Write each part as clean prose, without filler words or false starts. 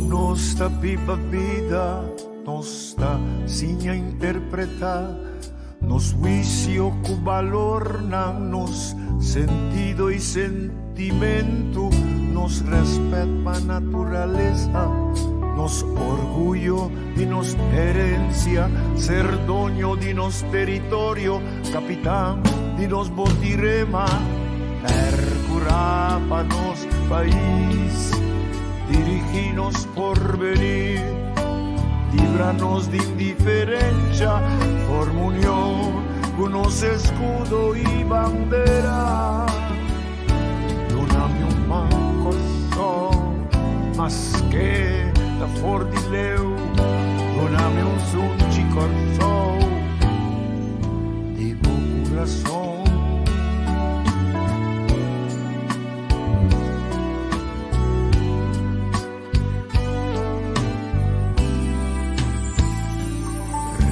nossa viva vida, nossa sinha interpreta, nos juicio com valor, nos sentido e sentimento, nos respeto a natureza, nos orgullo de nos herencia, ser dono de nos territorio, capitán de nos botirema, percurar para nos país, dirigirnos por venir, líbranos de indiferencia, forma unión con nos escudo y bandera. Dona-me coração, mas que da for de leu, dona-me som de coração, de bom coração.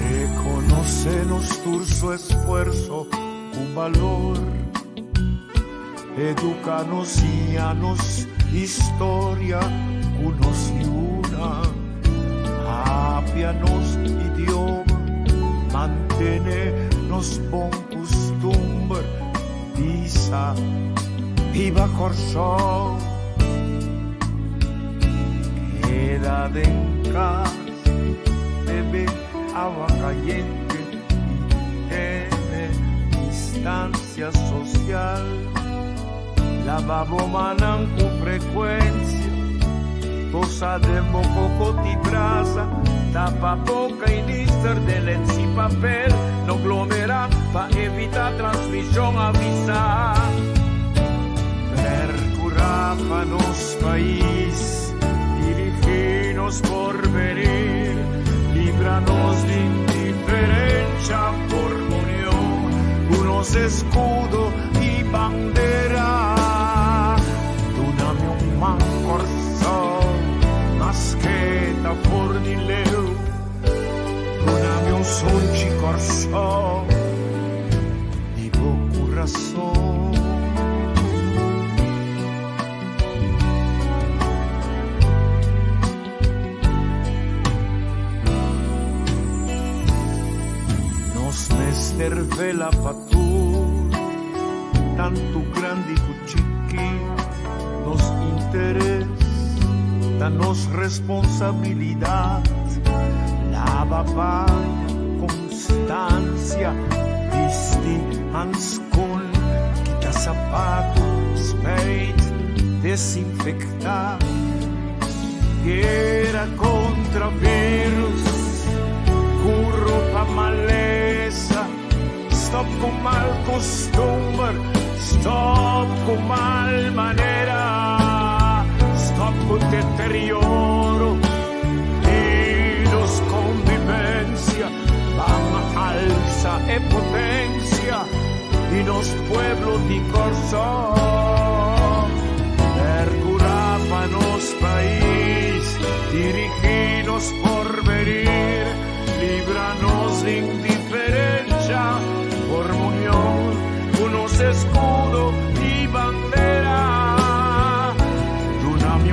Reconocenos tu esfuerzo con valor, educanos y anos historia, unos y una, apianos idioma, mantenernos bon costumbre, visa, viva corazón, quédate en casa, bebe agua caliente y tiene distancia social. Lavabo manan con frecuencia, tosa de moco y brasa, tapa boca y lister de lente y papel, no aglomera para evitar transmisión avisar. Percurar para nos país, dirigirnos por venir, líbranos de indiferencia por unión, unos escudo y bandera. Dona-me coração, mas que da for de leu, dona-me som de coração, de bom coração. Nos mester vela fatur, tanto grande como chiquinho, nos interés, danos responsabilidad, la babaya, constancia, viste hans con, quita zapatos, spade, desinfectar, guerra contra virus, curro pa maleza, stop con mal costumbre, stop con mal manera, stop con deterioro y los convivencia, van a alza e potencia y los pueblos de corazón, percurar para nos país, dirigirnos por venir, líbranos de indiferencia, por unión, unos escudo y bandera. Dona-me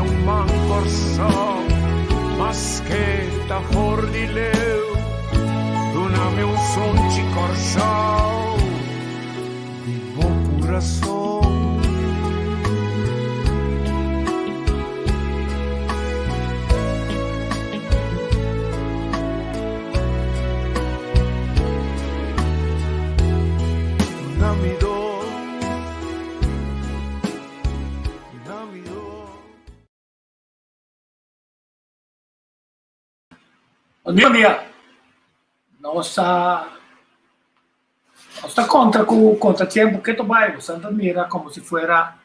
coração, mas que da for de leu, dona-me som de coração, de bom coração. Bom dia. Nossa contra com contratiempo que tu vai, Santa mira como se fuera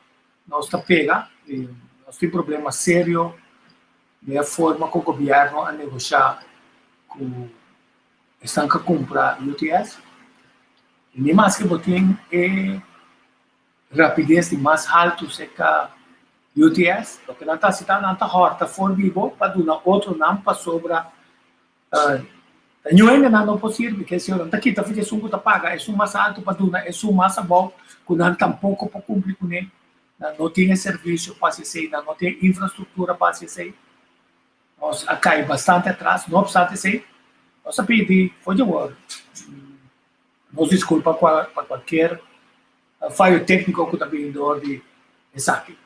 nossa pega, e nós tem problema sério de a forma que o governo a negociar com estão que comprar UTS. E nem mais que botem rapidez de mais alto se que UTS, porque não está citando não está horta for vivo para dar outro nome para sobra. Não é não possível porque se não está aqui tá fica sungo tá paga é mais alto para dar é mais bom quando tampouco para cumprir com ele não tem serviço para se não tem infraestrutura para se nós cai bastante atrás, não obstante isso, nós pedimos, por favor, nos desculpa para qualquer falho técnico que está vindo de aqui.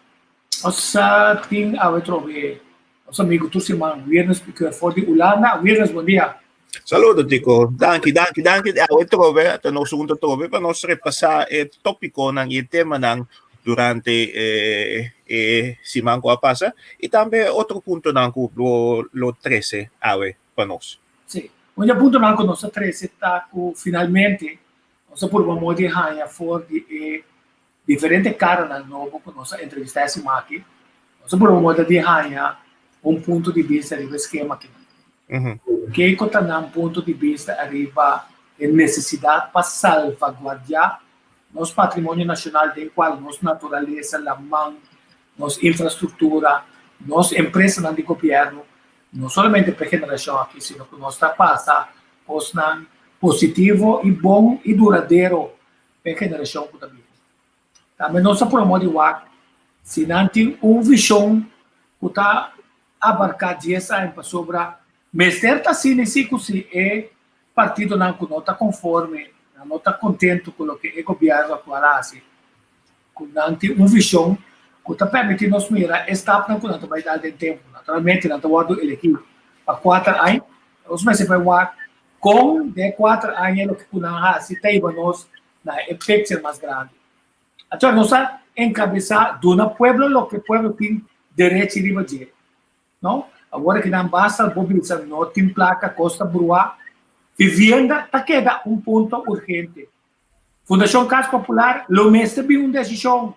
Nós temos a trover nosso amigo Tussiman, Viernes, porque for de Ulana. Viernes, bom dia. Saludo, Tico. Danke. Trove, at ano segundo trove, para nós repassar o tópico ng tema ng durante si Manco Apasa e também outro ponto ng lo 13 awe para nós. Sim. Um ponto ng nós 13 está finalmente nós por uma de hanha for de diferente cara na novo que nós entrevistar esse aqui. Nós por uma de hanha ponto de vista do esquema aqui. Que está num ponto de vista arriba a necessidade para salvaguardar nosso patrimônio nacional, do qual nossa natureza, a mão, nossa infraestrutura, nossa empresa de governo, não somente para a geração aqui, sino que nós passa coisa positivo e bom e duradouro para a geração que está vindo. Também nós promovemos se não tem uma visão que está abarcar 10 anos sobre mas certa sim se é partido não que não está conforme, não está contente com o que o governo atual faz, que não tem uma visão que está permitindo nos mirar esta não que não vai dar de tempo, naturalmente não está guardando elegido para 4 anos, os meses vai guardar com de 4 anos o que não faz, se tem nós na efeito mais grande. Então nós encabeçar do nosso pueblo o que o pueblo tem direito de fazer, não? Agora que não basta mobilizar, não tem placa, Costa Brua, vivienda, está queda ponto urgente. Fundação Casa Popular, o mês teve uma decisão.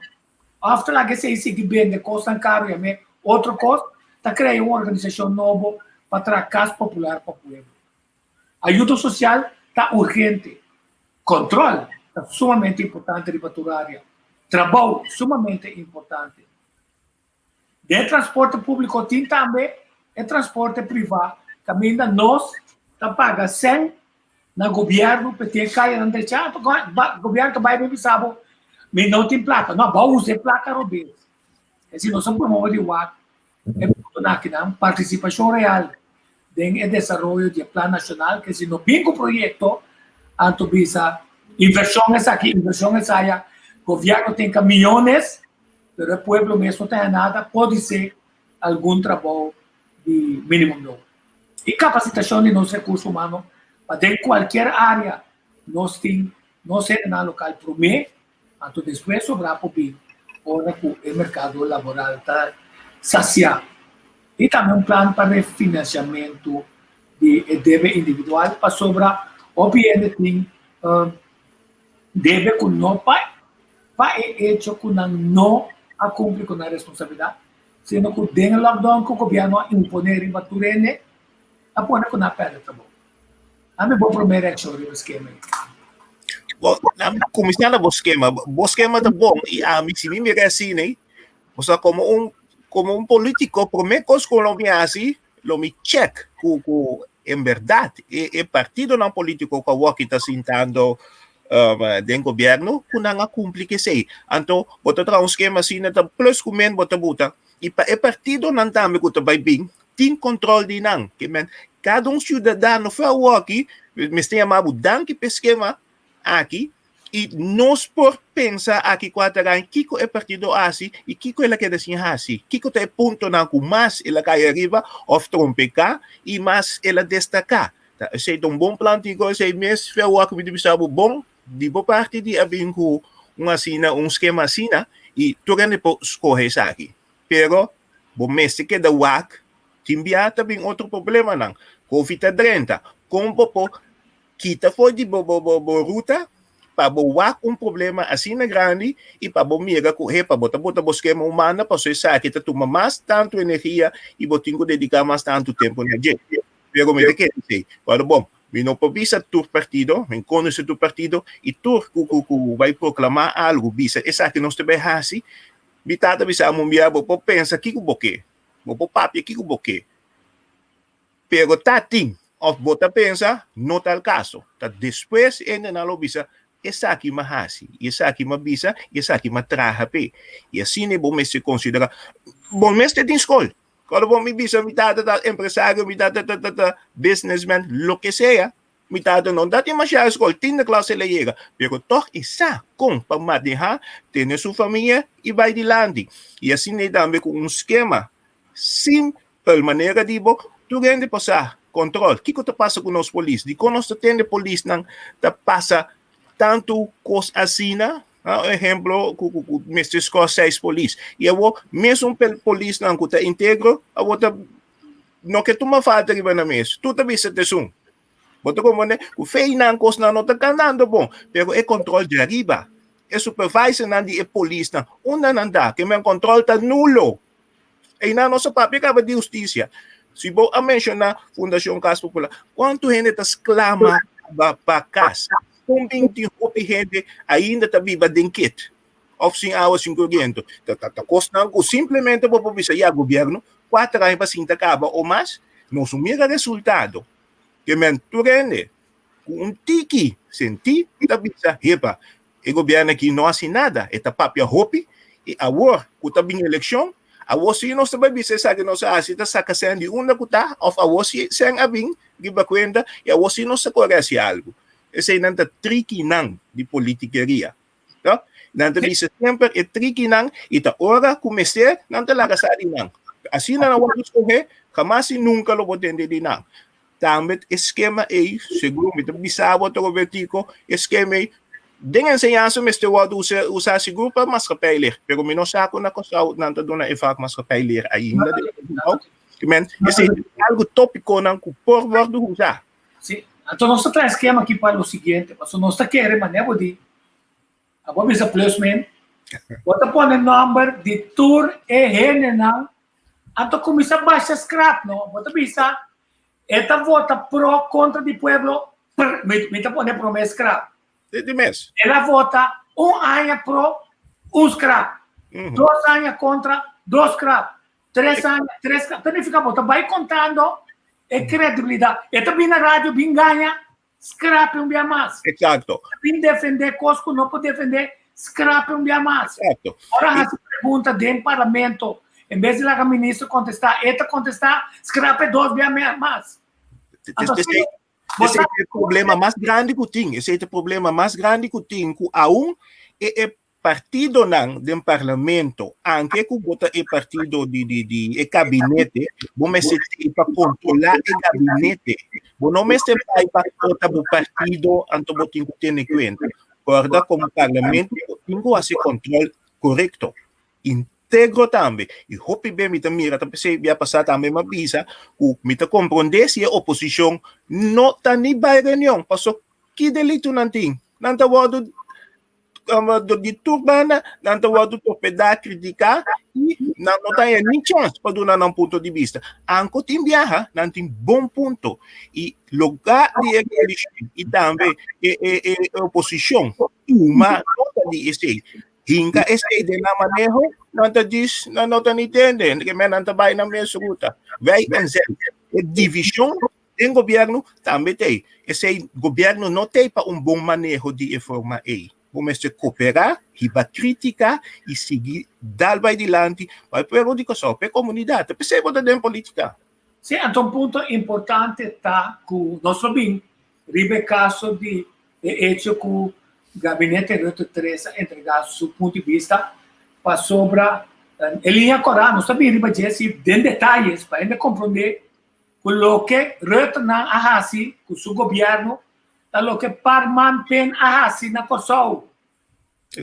After lá que se sigue bem de Costa Caro e outro costo, está criando uma organização nova para trazer Casa Popular para o povo. Ajuda social está urgente. Controle está sumamente importante de área. Trabalho sumamente importante. De transporte público tem também é transporte privado, que ainda nós paga 100 no governo, porque cai na direita, o governo vai me sabe, mas não tem placa, não vai usar placa robês. Assim, nós somos promovendo a participação real em desenvolvimento do plano nacional, que se não vem com o projeto, anto visa inversão aqui, inversão essa, o governo tem caminhões, mas o povo mesmo não tem nada, pode ser algum trabalho de mínimo não. E capacitação de nosso recurso humano para em qualquer área nós temos na local primeiro, anto depois sobrar para o mercado laboral está saciado. E também um plano para refinanciamento de débito individual para sobrar o PN tem deve com não pai hecho com não a cumprir com a responsabilidade sino que dentro do lockdown que o governo imponer em Baturene, a pôr com a pedra também. A minha boa primeira reação do esquema. Bom, começando o esquema tá bom, e a mim se me assim, né? Você como político, primeira coisa que eu me assim, eu me check em verdade, é partido não político que o que está sentando dentro do governo, que não cumpre que sei. Então, você traz um esquema assim, plus comendo, você bota. E é partido não também que vai bem, tem controle de não, que cada cidadão foi aqui, mas tem amado danke para esquema aqui e nós por pensar aqui quatro anos que é partido assim e que ela quer assim assim, que é ponto não que mais ela cai arriba of trompecar e mais ela destacar. Tá, sei um bom plano de coisa, sei mesmo foi o que me disse bom de boa parte de abrir um esquema assim e tu ganha por escolher isso aqui. Pero, bom mês que da WAC, timbia também outro problema não. COVID-30, como po kita foi de ruta para WAC problema assim na grande e para mira correr para botar esquema humana para você saber que tá toma mais tanto energia e botinho dedicar mais tanto tempo na gente. Pero me que sei, para bom, me não pode visa tu partido, me conhece tu partido e tu vai proclamar algo visa, essa que nós também assim. Bitata bisa mumbia bo pensa que o boque. Bo papi que o boque. Pero tating of bota pensa no tal caso. Ta depois ainda na lo bisa essa aqui mahasi, essa aqui mabisa, essa aqui matraha pe. E assim é bom se considera bom mestre tem escola. Quando bom me bisa, mitad da empresário, mitad da businessman, lo que sea, mitad não. Dati masyado escola, tinha classe leiga. Pero toch isa, kung pagmadiha, tem sua família e vai adiante. E assim também com um esquema simples, maneira de bo, tu rende passar controle. O que que passa com os polícias? De quando nós temos polícia, não passa tanto coisa assim, exemplo, com Mr. Scorsese polícia. E eu, mesmo pelo polícia não que íntegro, eu não que tu me falta riba na mesa. Tu também se te sum. Bota como né, o feio não coisa não está cantando bom, pero é controle de arriba. É supervisor não de polícia não. Onde não dá, que meu controle está nulo. E na nossa papel acaba de justiça. Se vou a mencionar Fundação Casa Popular, quanto gente exclama para casa? Com 20 gente ainda está viva de kit. Of 100 horas 500. Está custando simplesmente para o governo 4 anos para 5 acaba ou mais, não sumir o resultado. Que menturene com um tiki, senti, está bisa hepa. O governo aqui não assina nada, está papel hopi, e agora, que está bem eleição, a você não sabe se sabe não sabe se está sacando de uma cuta, ou a você sem abing, giba conta, e a você não se conhece algo. Esse não é tricky não de politiqueria. Tá? Não é sempre é tricky não e tá hora começar não te larga sair não. Assim não vou escolher, jamais nunca lo vou entender não. Também esquema é seguro me bisabo to vertico esquema den enseñanza me este word usar seguro para mascapailer, pero me não saco na coisa não tá dona e fac mascapailer ainda. Men, esse é algo tópico não que por word usar. Sim. Então, nós temos um esquema aqui para o seguinte, mas nós queremos, maneira de, agora bisa placement, bota pôr o número de tour e renenang, então começa a baixar scrap, não? Bota bisa, esta vota pro contra de pueblo, me tá pondo pro scrap. De mês. Ela vota ano pro scrap, 2 anos contra 2 scrap, 3 anos, 3 scrap. Então, fica bota, vai contando. É credibilidade. E também na rádio, bem ganha, scrap um dia mais. Exato. Bem defender Cosco, não pode defender, scrap um dia mais. Exato. Agora, a pergunta dentro do parlamento, em vez de o ministro contestar, scrap é 2 dias mais. Esse é o problema mais grande que tem. Esse é o problema mais grande que tem. Que a é partido do parlamento, anche que bota o partido de gabinete, vamos para controlar o gabinete. Não me se vai para o partido, anto botin que tem conta. Guarda como parlamento, tem que fazer controle correto. Integro também. E hope bem me mira, também se vai passar também uma visa, o me compreender se a oposição não está nem vai reunião, passou que delito não tem. Não está de turbana, não está o torpedar, criticar e não tem nem chance para dar um ponto de vista. Anco tem viaja, não tem bom ponto. E lugar de eleição e também a oposição, uma nota de esse. Hinga esse de na manejo, não está diz, não está entendendo, que não está vai na mesma ruta. Vai vencer. Divisão em governo também tem. Esse governo não tem para bom manejo de forma aí. Vamos cooperar, riba criticar e seguir, dar vai adiante, vai perguntar só para a comunidade, perceba da política. Sim, então um ponto importante está que nós sabemos, riba caso de hecho que o gabinete Ruto 3 entregar seu ponto de vista para sobre a linha coral, nós sabemos riba disso, de detalhes, para ainda compreender o que Ruto não ahasi, com o seu governo, lo que permanten así na Kosovo.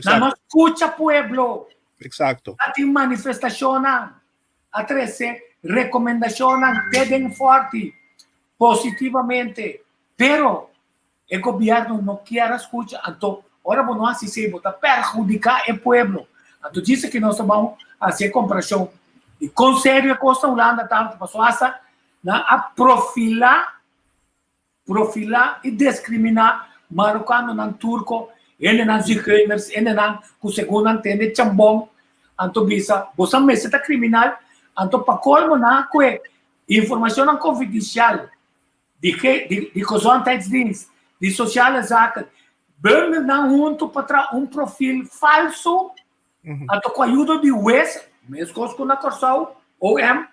Não escuta pueblo. Exacto. Ati manifestação, a 13 recomendação pedem forte, positivamente, pero o governo não quer escutar. Então, agora vamos assim se botar perjudicar o pueblo. Então, diz que nós vamos fazer comparação. E com sério, a Costa Holanda tanto passou a profilar e discriminar marocano não turco, ele não zigeuners, ele não com segundo antende chambong, anto bisa, você mesmo está criminal, anto para colmo na que informação confidencial de gezondheidsdienst, de sociale zaken, brengen não junto para perfil falso, anto com a ajuda de juez, mesmo com na Corsau, OM,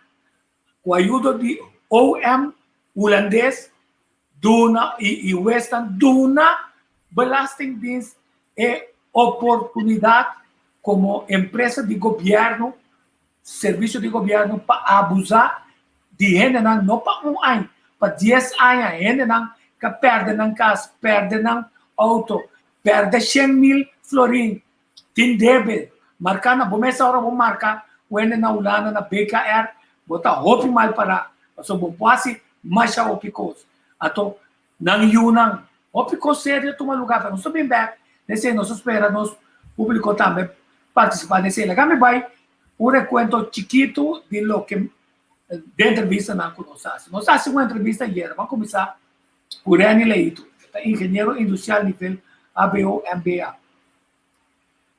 o ajuda de OM holandês, duna e Western, duna belastingdienst e oportunidade como empresa de governo, serviço de governo para abusar de gente não para ano, para 10 anos, gente que perde na casa, perde na auto, perde 100.000 florim, tem débito, marcar na bomesa hora vou marcar, quando na Holanda, na BKR, botar roupa mal para, so bom passe, mas já o picos, ato nang yunang, o picos sério toma lugar para nós bem back, nesse nós espera nós público também participar nesse legal me vai um recuento chiquito de lo que de entrevista na conosco. Nós hacemos uma entrevista ayer, vamos começar com o Reni Leito, engenheiro industrial nível ABO MBA.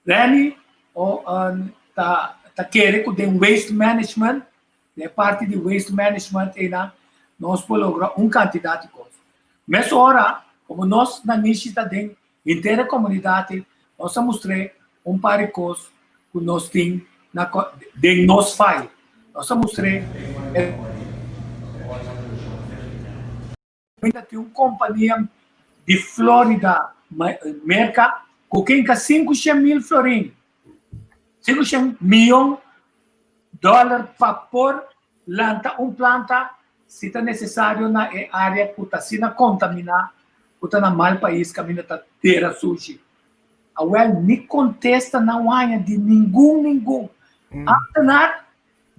Reni tá querendo que o waste management, de parte de waste management, nós podemos lograr candidato de coisas. Mas agora, como nós na niche da inteira comunidade, nós mostramos par de coisas que nós temos de nosso file. Nós mostramos ainda tem uma companhia de Flórida, merca, que tem 500.000 florim, 500 milhões de dólares para pôr planta, se está necessário na área que está sendo contaminada, que está na mal país, que está terra suja. A UEL nem contesta na UANha de nenhum,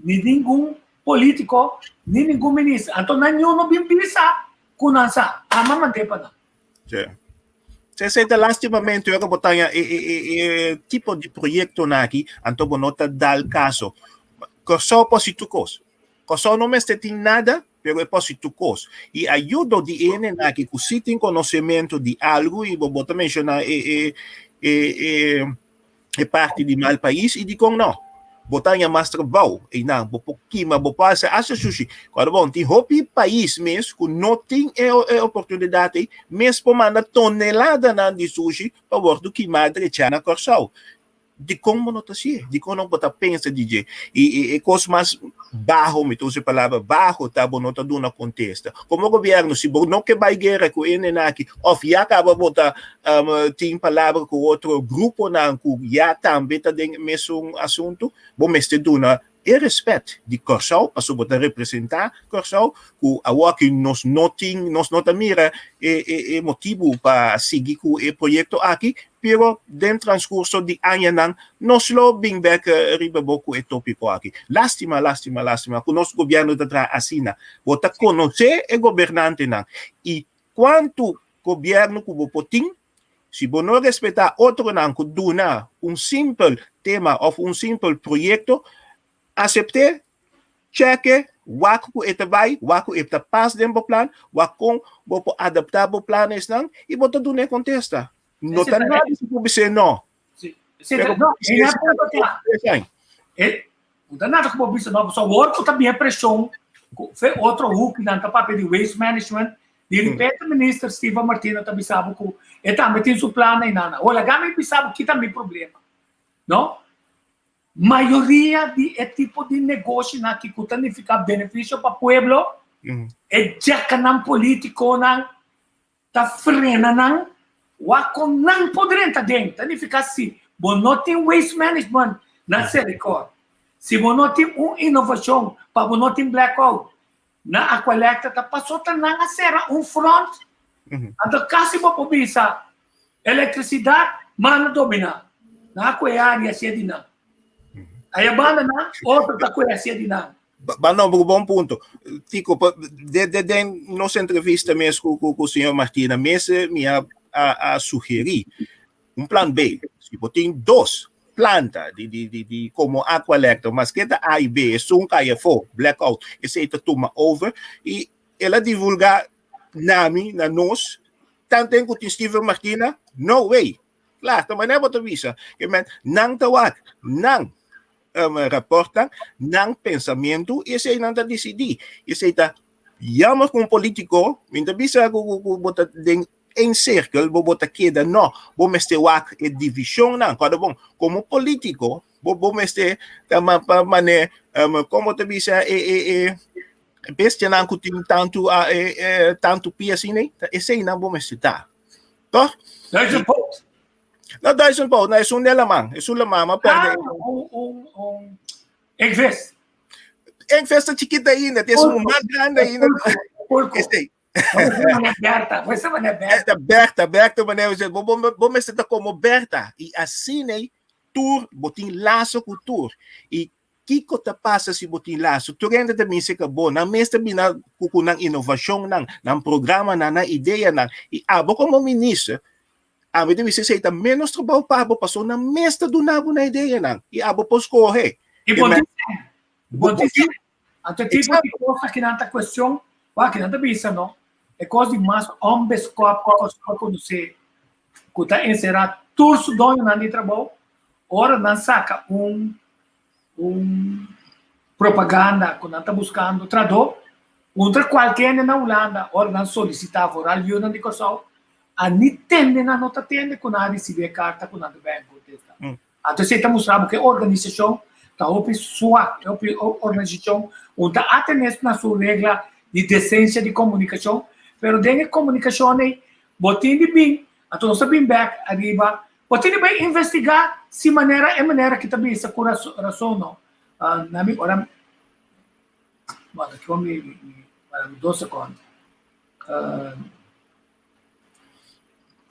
nem nenhum político, nem nenhum ministro. Então, não bimbisa com essa, ama manter para não. Você lastimamente eu botar tipo de projeto aqui, então bonota dal caso. Só positucos. Só não me tem nada, pero é positucos. E ajuda de ene aqui que se tem conhecimento de algo e vou botar mencionar parte de mal país e de como não. Botar em mais trabalho e não, vou passar essa sushi. Quando bom, tem hopi país mesmo que não tem oportunidade, mesmo para mandar tonelada de sushi para o do que madre na Corsal. De como não está assim, de como não botar pensa DJ e coisa mais baixo, me trouxe a palavra baixo, tá bom, não está dando contesta. Como o governo, se não que vai guerra com ele aqui, ou já acaba botar tem palavra com outro grupo não, que já também está dentro mesmo assunto, bom, mas te duna e respeito de Corsal, para botar representar Corsal, que agora que nós não mira motivo para seguir com o projeto aqui, pero dentro do transcurso de anos, nós lo bem back ribaboco e tópico aqui. Lástima, que o nosso governo está assim, bota conhecer o governante não. E quanto governo que você tem, se você não respeitar outro não, que duna simples tema ou simples projeto, aceitar, cheque, waku eta vai, waku eta pas dentro do plano, waku vou adaptar o plano não e botar do ne contesta. Não tem nada se pode ser não. Não, não nada que pode ser não, só outro também é pressão. Foi outro hook na papel de waste management. De repente, o ministro Steve Martino também sabe que ele também tem seu plano e nada. Olha, também sabe que também problema, não? Maioria de tipo de negócio na que significa benefício para o povo é já que não político não tá frena não o não poderia estar dentro significa assim bom não tem waste management na Sericor se bom não tem uma inovação para bom não tem blackout na a coleta tá passou tá não será front então caso para bisa eletricidade mana domina na área se dina aí a banda não outro tá conhecendo de nada. Mas não, bom ponto. Tico, de nossa entrevista mesmo com o senhor Martina, mesmo me a sugerir plano B. Se você tem 2 plantas de como Aqualector, mas que A e B, um caia for, blackout, esse aí toma over, e ela divulgar na nós, tanto em que o Steve Martina, no way. Claro, também não é para visa, que não tawag, não reportam ng pensamento e esse não está decidir. Esse está yama com político, minta bisa ko bota em circle, bota queda não, vou meste wak e divisão não, quando bom, como político, vou meste tama pa mané, como te bisa beste na kuting tanto pia sine, esse aí não bom está. Toch? 1000 votos. Não 1000 votos, não é só lamang, é só lamang, mas perde. Invest. Em festa chiquita ainda, tem um mais grande ainda. Este. Você vai aberta. Aberta, mané, vamos estar como aberta e assim, né? Tour, botin laço com tour e Kiko ta passa si botin laço, tu ainda também se acabou, na mesma bina com inovação, ng programa, na ideia, e abo como ministro, abo deve ser seita menos trabalho para abo passou na mesma do nabo na ideia, e abo pos correr. E bom dizer, até tipo de coisa que não está questão, que não está bisa, não? É coisa de mais homens quando você está encerrado, tudo dono não de trabalho, ora não saca propaganda quando está buscando tradutor, outra qualquer na Holanda, ora não solicitava ajuda de coisa, a nem tende na nota tende quando a receber carta quando a banco testa. Então você está mostrando que a organização está sua organização onde atende na sua regra de decência de comunicação, pero dentro de comunicação aí, botin de bem, então nós bem back arriba, botin de bem investigar se maneira que também essa razão não, na minha hora, mas aqui vamos me 2 segundos.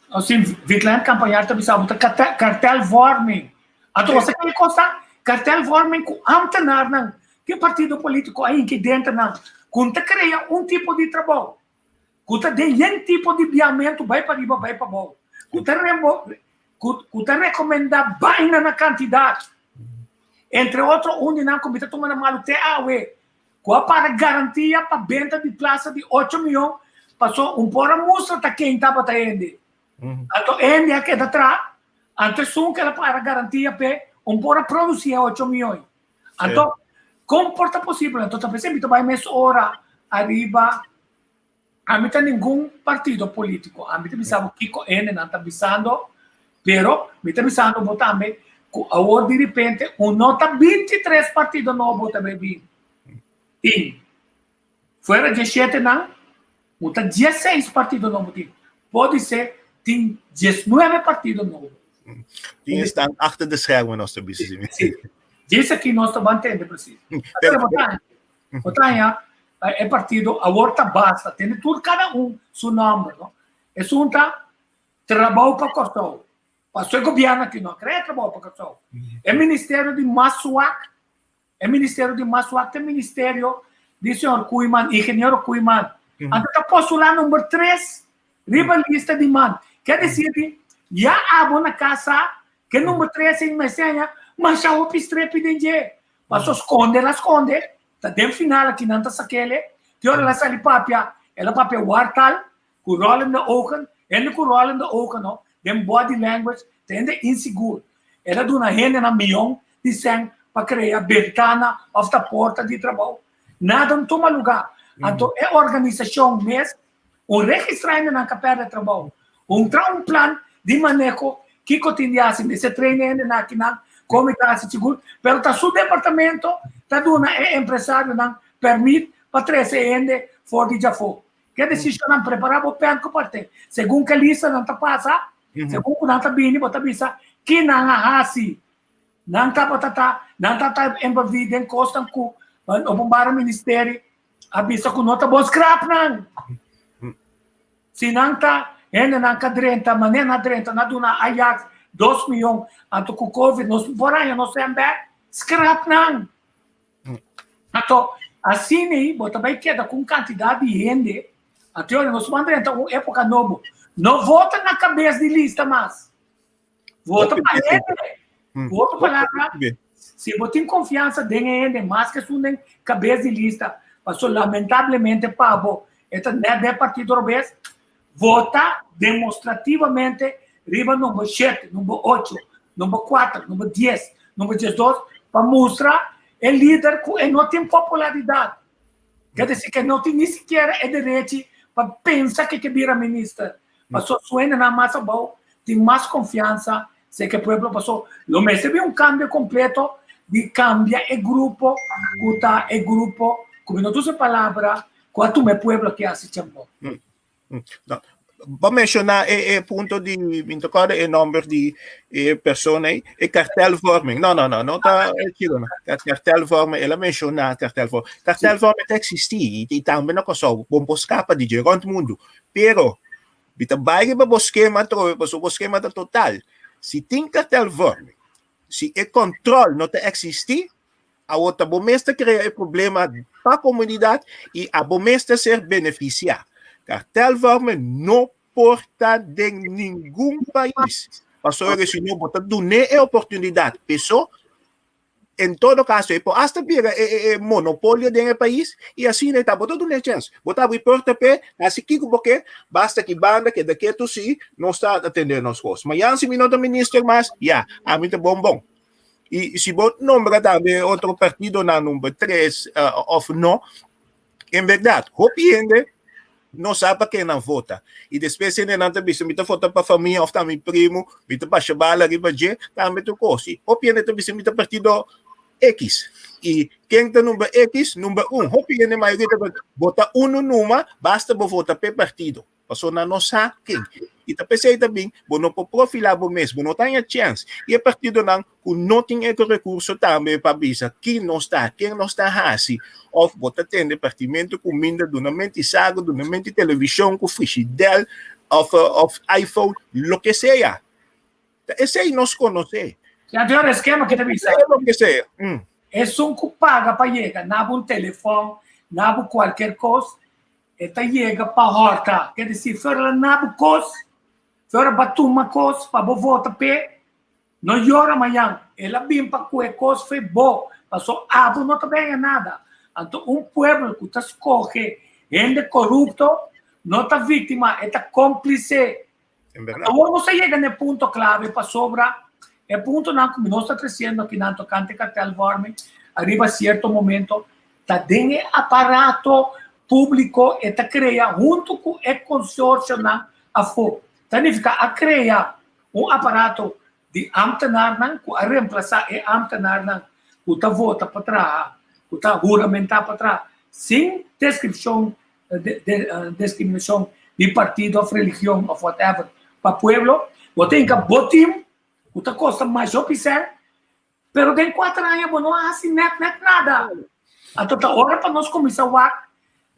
Assim, Vitland campanhar também sabe, cartel warming. Então você quer constar cartel warming com amtenar não, que partido político aí que dentro não, quando cria tipo de trabalho, quando tem tipo de viamento vai para riba, vai para baixo, quando recomenda bem na quantidade, entre outros, onde não comita tomando mal TAW, para garantia para venda de plaza de 8 milhões, passou por mostra até quem estava tendo. Então, ele é que está atrás, antes que ela para garantia para produzir 8 milhões. Então, como porta possível? Então, talvez você vai mais hora arriba, a mim tem nenhum partido político, a mim tem pensado que ele não está pensando, pero me está pensando botar agora de repente nota 23 partidos novos também vir. E fora de 7 não, nota 16 partidos novos. Pode ser tem 19 partidos novos. Die staan achter de schermen nós também. Sim. Isso aqui nós estamos mantendo preciso. Botanha é partido agora tá basta, tem tudo cada seu nome, não? É sunta trabalho para Costol. Passou o governo aqui não quer trabalho para Costol. É Ministério de Massuac, tem Ministério de senhor Kuiman, engenheiro Kuiman. Então tá postular número 3, riba lista de man. Quer dizer que já abo na casa que número 3 em Messenha, mas já o pistrepe de dinheiro. Passou esconde, tá dentro final aqui não tá saquele. Que hora ela sai papia, ela papia wartal, com rolling da ogen, ele com rolling da ogen, não. Dem body language, tende inseguro. Ela dá uma renda na milhão de sangue para criar ventana of da porta de trabalho. Nada não toma lugar. Então, é organização mesmo, registrando na capela de trabalho, um plano de manejo que cotidiano, nesse treino na aqui na como está seguro, pero está seu departamento, está dando empresário não permite para trazer for de Jafo. Que decisão não preparar o pé com parte. Segundo que lista não está passa, segundo que não está bem, bota bisa que não hasi, não está envolvido em costa com o bombardeio ministério, avisa que não está bom scrap não. Se não está não cadrenta, mané na drenta, na duna Ajax 2 milhões, anto com Covid, nós porém nós sempre scrap não. Então, assim aí, bota bem queda com quantidade de gente, até olha, nós vamos entrar em época nova, não vota na cabeça de lista mais, vota para ele, vota para lá, se você tem confiança dele, mais que sua cabeça de lista, passou lamentavelmente para o partido europeu, vota demonstrativamente riba número 7, número 8, número 4, número 10, número 12, para mostrar o líder que não tem popularidade. Quer dizer que não tem nem sequer o direito para pensar que vira ministro. Passou suena na massa boa, tem mais confiança, sei que o povo passou. Lo mesmo é um cambio completo de cambiar o grupo como não usa palavra, quanto me pueblo que hace chambo. No. Vou mencionar o ponto de intercorde e número de pessoas e cartelvorming. Não está aquilo. Cartelvorming, ela mencionou cartelvorming. Cartelvorming existe e também não consegue bom escapa de gerar o mundo. Pero, bita baile para o esquema total. Se tem cartelvorming, se o controle não existe, a outra bomesta cria problema para a comunidade e a bomesta ser beneficiar. Cartelvorming não porta de nenhum país. Pastor, se não botar a oportunidade, pessoa, em todo caso, hasta pega monopólio do país e assim está botando uma chance. Botar o porta-pé, assim que porque basta que banda que daqui tu se não está atendendo as coisas. Mas já se me não ministro mais, a mim tá bom. E se bot nombra também outro partido na número 3 ou não, em verdade, compreende, não sabe para quem não vota. E depois, se não tem visto, me vota para a família, ou também primo, me para chabala, ribaje, também tu coisa. Compreende, tu visto, me partido X. E quem está número X, número 1. Compreende, a maioria vota numa, basta votar para partido. Passou na nossa quem. E pensei também, não pode profilar o mesmo, não tem a chance. E a partir do não, não tem recurso também para bisa quem não está assim, ou bota ter departamento com minda do mente sago, do mente televisão, com frigideira, ou iPhone, lo que seja. Esse aí nós conhecemos. Já tem um esquema que te avisa. É lo que seja. É um que paga para chegar, não telefone, não qualquer coisa, e chega para a horta. Quer dizer, fora não coisa, fora bater uma coisa, para votar pé, não llora amanhã. Ela vem para que coisa foi boa, passou não também é nada. Então, pueblo que está escolhe, gente corrupto, não está vítima, está cúmplice. Então, não se chega no ponto clave para sobrar. É ponto não, como nós está crescendo aqui na tocante cartelvorming, arriba a certo momento, está dentro aparato público está criar junto com o consórcio a FO. Significa a criar aparato de ambtenaar que a reemplaçar o ambtenaar que está vota para trás, que está juramentar para trás, sem discriminação de partido ou religião ou whatever, para o pueblo, você tem que botar que está custa mais ou piser, pero tem 4 anos não há assim nada. Então, a hora para nós começar a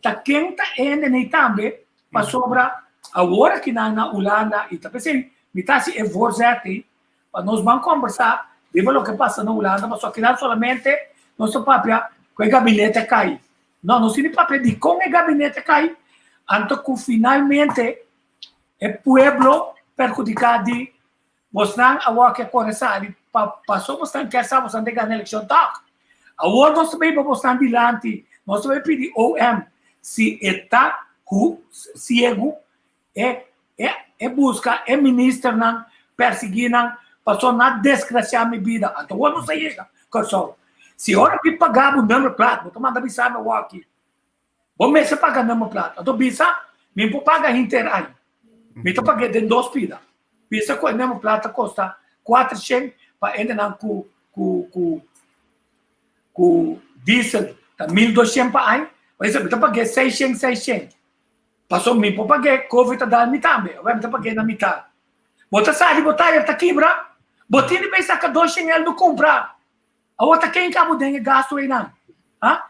tá quem está indo também para sobrar agora que na Holanda e tá pensando me tá se evorzete para nós vamos conversar de o que passa na Holanda mas só que não somente nosso papel com o gabinete cai não se papel de como o gabinete cai anto que finalmente o pueblo perjudicado mostrar agora que começar passou mostrando que essa mostrando de ganhar eleição tá agora nós também vamos mostrar dilante nós também pedir OM se está cego busca ministro não perseguir não passou na desgraçada minha vida então eu não sei isso se hora que pagar o número plata vou tomar da bisa meu aqui vou me se pagar número plata então bisa me vou pagar inteiro aí me tô pagando de 2 pida bisa com o número plata custa 400 para entrar com diesel tá 1.200 para aí mas eu paguei 600. Passou me para pagar, Covid da metade, eu vou pagar na metade. Bota sai, botar ele tá quebra. Botini bem saca 200 ele não compra. A outra quem cabo dengue gasto aí não.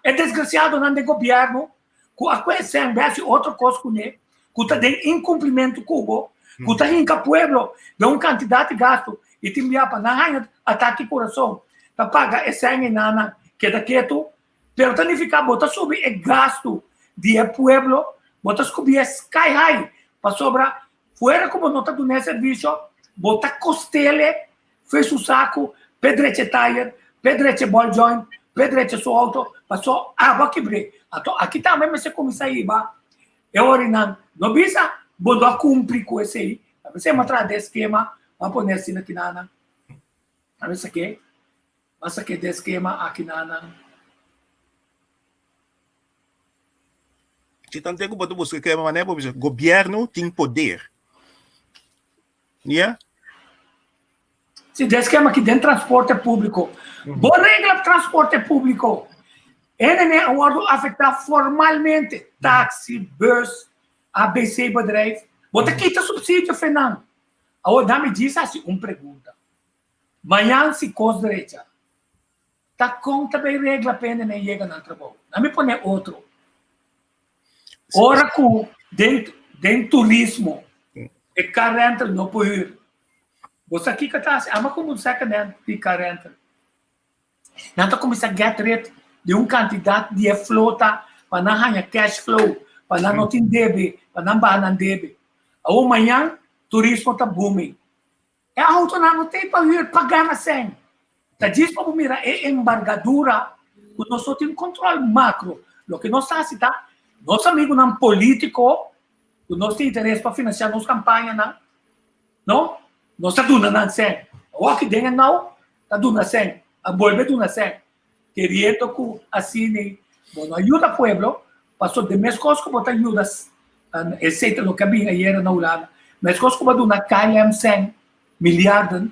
É desgraçado não de governo. Com a coisa vez outra coisa com ele, que tá de incumprimento cubo, que tá em pueblo, de um quantidade de gasto e te enviar para na ataque coração. Tá paga esse aí nana que da quieto. Pero significa bota subir o gasto de pueblo, bota subir sky high, para sobrar, fora como não está dando serviço, bota costele, fez o saco, pedreche tire, pedreche ball joint, pedreche seu auto, passou água quebrei. Então, aqui também você começa a ir, eu orinan, não bisa, bodo cumprir com esse aí, você mostrar de esquema, vamos pôr assim aqui na, mas aqui de esquema aqui na. Se tanto tempo para buscar que maneira o governo tem poder, yeah? Se der esquema que dentro transporte público, boa regra para transporte público, En wordt afectar formalmente taxi, bus, ABC-bedrijf. Wat quita subsídio, Fernando. Agora, dá-me diz assim, pergunta. Amanhã, se cos direita, tá conta bem regra pena nem chega no trabalho. Dá-me põe outro. Ora, que dentro turismo, e carrenta não pode ir. Você aqui que está assim, ama como você que dentro de carrenta. Não está começando a get rate de candidato de flota para não ganhar cash flow, para não ter débito, para não banar débito. Amanhã, turismo está booming. É a auto não tem para ir pagar na sem. Tá diz para mirar é embargadura, que nós só temos controle macro. O que nós fazemos tá, nosso amigo não político, que nós temos interesse para financiar nossa campanha, não? Nós está dando na sem. O que tem não, está dando na sem. A bolsa dando na sem. Querendo que assim, não ajuda o povo, passou de mês coisas que botar ajudas, aceita o que havia aí na Holanda, mas coisas que botar na KLM 100 milhares,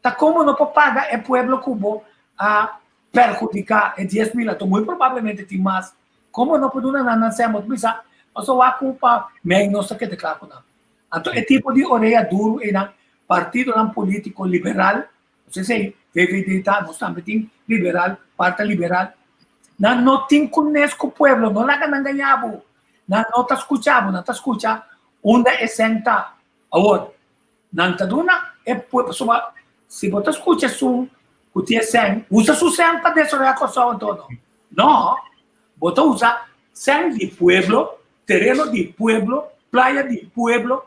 tá como não pode pagar é povo cubo a perjudicar é 10 mil, então muito provavelmente tem mais, como não pode na ser muito bizarro, mas só a culpa menos que declara não. Então é tipo de orelha duro e na partido político liberal, você sei, VVD tá, nós também tem liberal, parte liberal, não tem conhece o povo, não lá não ganhava, não está escutando, não está escutando, onde é senta, agora, não está dando, é povo, se você escuta isso, o TSM, usa o SEM para destruir a coisa toda. Não, você usa SEM de pueblo, terreno de pueblo, praia de pueblo,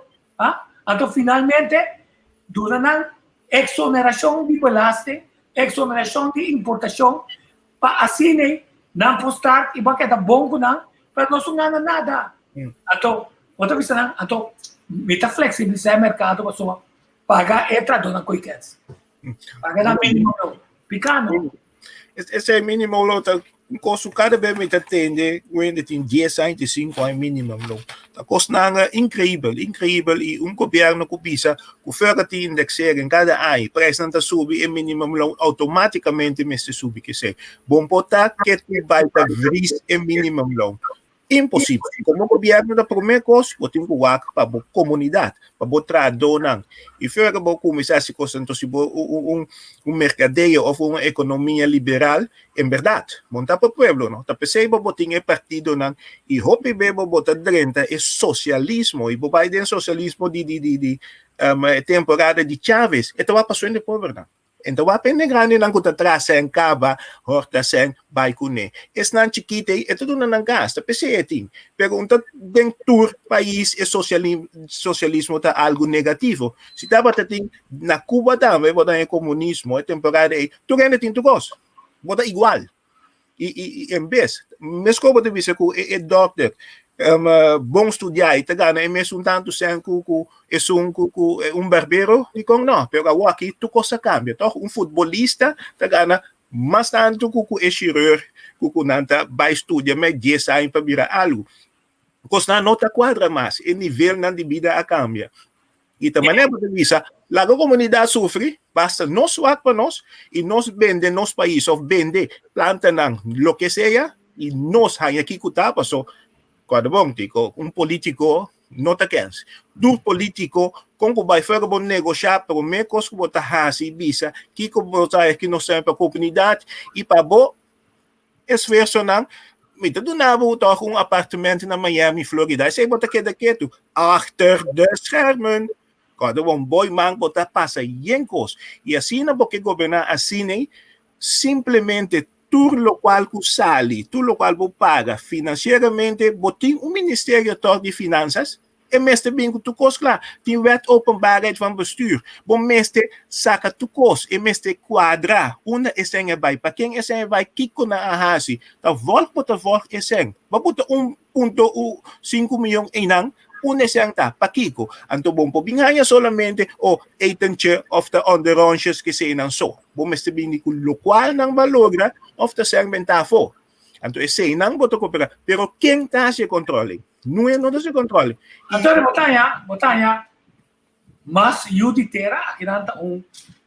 então finalmente, durante exoneração de balaste, exoneração de importação, para assim, não postar e vai dar bom não, para nós não nada. Então, outra vez não, então, meta flexibilizar o mercado para só pagar entra dona coiquetes. Pagar na mínimo não, picano. Esse é mínimo lo tá custo cada vez me atende quando tem 10 anos, 5 anos mínimo lo. Tá custando incrível e governo que pisa que fora de indexar em cada ano, preço não tá subir e mínimo lo automaticamente me se subir que sei. Bom botar que vai para vris e mínimo lo. Impossível. Como o governo da primeira coisa, você tem que ir para a comunidade, para botar donan. E fora que você começar a se concentrar mercadeio ou uma economia liberal, em verdade, montar para o povo, não? Tá pensando que você tem partido, não? E hope bem botar dentro é socialismo, e vai ter socialismo de temporada de Chávez, e vai passar no povo, não? Então, vai penegrar nang kutatrasa ang kaba, horta sang baikune. Es nan chiquite, ito doon na nang gas, tapos eting. Pero dentro país e socialismo ta algo negativo. Si dapat ating na Cuba dame, boda yung komunismo, temporada tu rin ating tugos. Boda igual. E em vez, mas ko boda bisa ko, doctor, bom estudar, tagana é mesmo tanto sem um barbeiro, e com não, pero aqui tu coisa cambia, então futebolista, tagana mas tanto que chirurgia, que nanta vai estudar mais 10 anos para virar algo, porque não nota quadra mais, o nível de vida a cambia. E também é para dizer, a comunidade sofre, basta nós suar para nós, e nós vende nos países, ou vende planta não, lo que seja, e nós aqui que tá, passou quando bom tico político nota quens do político como vai fazer bom negociar para me coisa que botar hasi bisa que botar aqui no sempre a comunidade e para bo esforço não me do na botar apartamento na Miami, Florida, sei botar que daqui tu achter de schermen quando bom boy man botar passa yencos e assim na porque governar assim simplesmente tudo lo qual que sale, tudo lo qual que paga financeiramente, tem Ministério de Finanças, e mestre bem que tu cost klaar, tem wet openbaarheid van bestuur, bom mestre saca tu cost, e mestre quadra, una eseng bij, para quem eseng bij, kiko na ahasi, ta volk bota volk eseng, babuta 1.5 milhão enang, una eseng ta, pakiko, anto bom po binghaya solamente, o etenche of the onderronches que se nang so, bom mestre bem ni lokwal nang malogra, of the segmentafo. Anto esse nang boto kopera, pero quem tá se controle? Não é nada se controle. Então, botanya, mas eu de terra, aqui não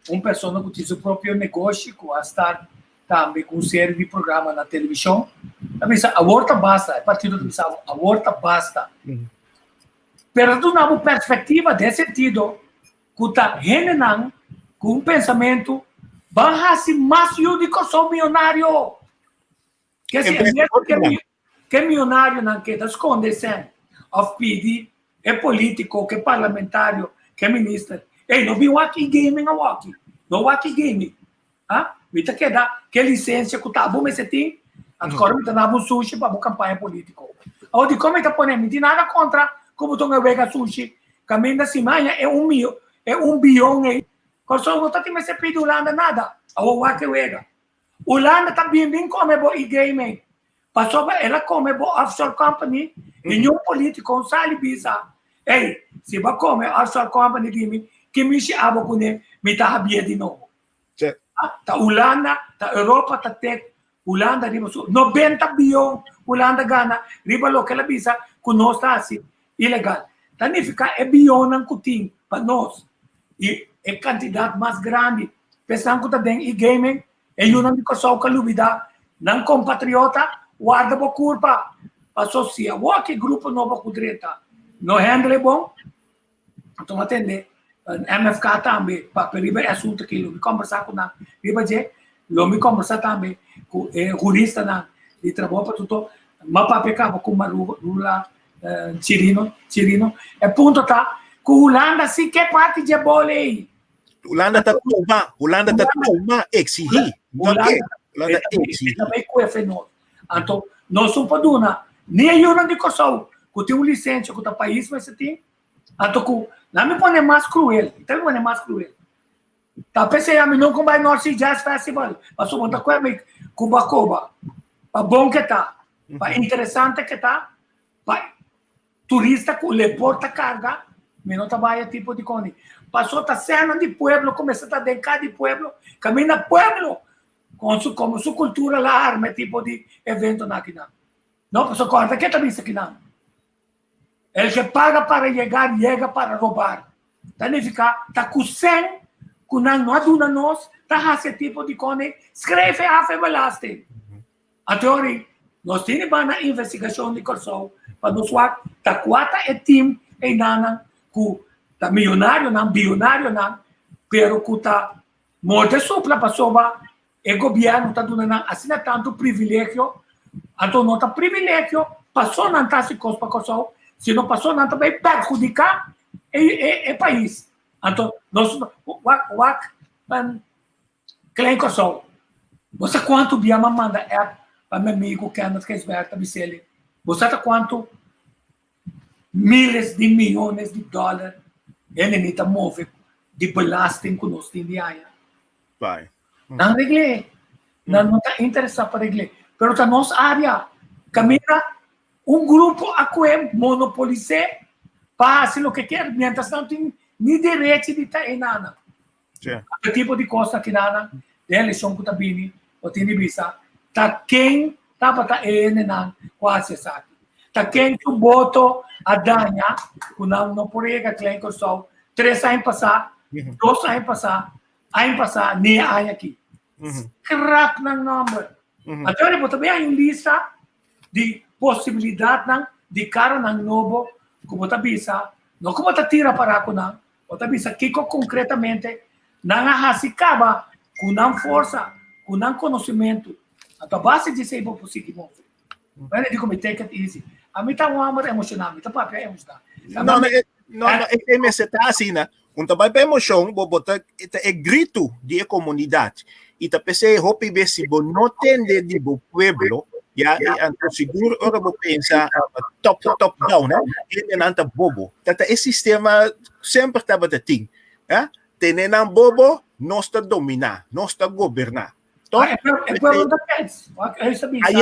um pessoa que tem seu próprio negócio, que vai estar também com série de programa na televisão. Bisa aborta basta, é partido do bisa aborta basta. Pero tu na perspectiva de sentido, kuta henenang com pensamento bahasi mais judico sou milionário. Que se que milionário não queda esconde sem of PD é político, que parlamentário, que ministro. Ei, não vi aqui gaming a aqui. Não aqui gaming. Ah? Vita que dá que licença que tá bom esse tem. Agora me dá um sushi para uma campanha política. Ou de como está ponendo, não tem nada contra como tu não vega sushi. Caminho da semana é 1 bilhão aí. Corso não tá tem mais pedido Holanda nada. Ou o que vega. Holanda também bem come bo e gaming. Passou ela come bo offshore company e nenhum político não sabe bisa. Ei, se vai comer offshore company de mim, que me chama com ele, me tá rabia de novo. Ta Holanda, ta Europa, ta Tech, Holanda, riba 90 bilhão, Holanda gana, riba lo que ela bisa, com nós está assim, ilegal. Significa é bilhão ng kuting para nós. E é quantidade mais grande. Pensando que tem e-gaming, é yun ang só kalubida ng compatriota, guarda bo curpa, associa, que grupo novo kudreta, no handle bom, então atende, MFK também, para riba assunto que eu me conversar com na riba je, eu me conversar também com jurista na de trabalho para tudo, mapapeka com Marula Cirino, é ponto tá, com Holanda sim que parte de bola aí. Holanda tá toma exigir. Holanda exigir. Também com FNO. Então, nós somos para duna, nem eu não digo só, que tem licença que o país mas tem, então não me põe mais cruel, então me põe mais cruel. Tá pensei a mim não com vai North Sea Jazz Festival, mas o mundo come Cuba, para bom que tá, para interessante que tá, para turista que le porta carga, me não trabalha tipo de cone. Passou a cena de pueblo, começa a dedicar de pueblo, caminha pueblo, como sua cultura lá, arma tipo de evento na aqui não. Não, passou corta, que também isso aqui não. Ele que paga para chegar, chega para roubar. Significa, tá com 100, com não aduna nós, tá esse tipo de cone, escreve a febelaste. A teoria, nós temos uma investigação de corso, para nós falar, tá 4 é time, e nana, com tá milionário não, bilionário não, pero que tá morte supla passou o governo tá dando assim tanto privilégio, então não tá privilégio, passou não tá se cospa coisa, se não passou não também perjudicar o país. Então nós claim coisa. Você quanto dia manda é para meu amigo que anda que esperta Vicele. Você tá quanto milhares de milhões de dólares ele necessita mover de belasting que nós temos aí. Vai. Não regle. Não está interessado para regle. Pero na nossa área, caminha grupo a que monopoliza para fazer o que quer, mientras não tem nem direito de estar em nada. O tipo de coisa que nada, de eleição que está vindo, ou tem visa, tá quem está para estar quase sabe. Tá quem que o voto a danha, que não pode claim que só 3 anos passar, 2 anos passar, nem ano aqui. Crack ng number. At yun, também há lista de possibilidade de cara ng novo, como tá bisa, não como tá tira para ako na, o tá bisa, kiko concretamente, nangahasikaba, com não força, com não conhecimento, at a base de ser positivo. Mas eu digo, me take it easy. A mim tá um amor emocional, me tá papel emocional. Não, é mesmo tá assim, né? Kung tabay pa emosyon, bobota ita e grito de comunidade. Ita pese hopi besi bo no tende di bo pueblo, ya anto siguro ora bo pensa top down, né? E nanta bobo. Tata e sistema sempre tava dating, né? Tenenang bobo, nós ta domina, nós ta governar. Então, aí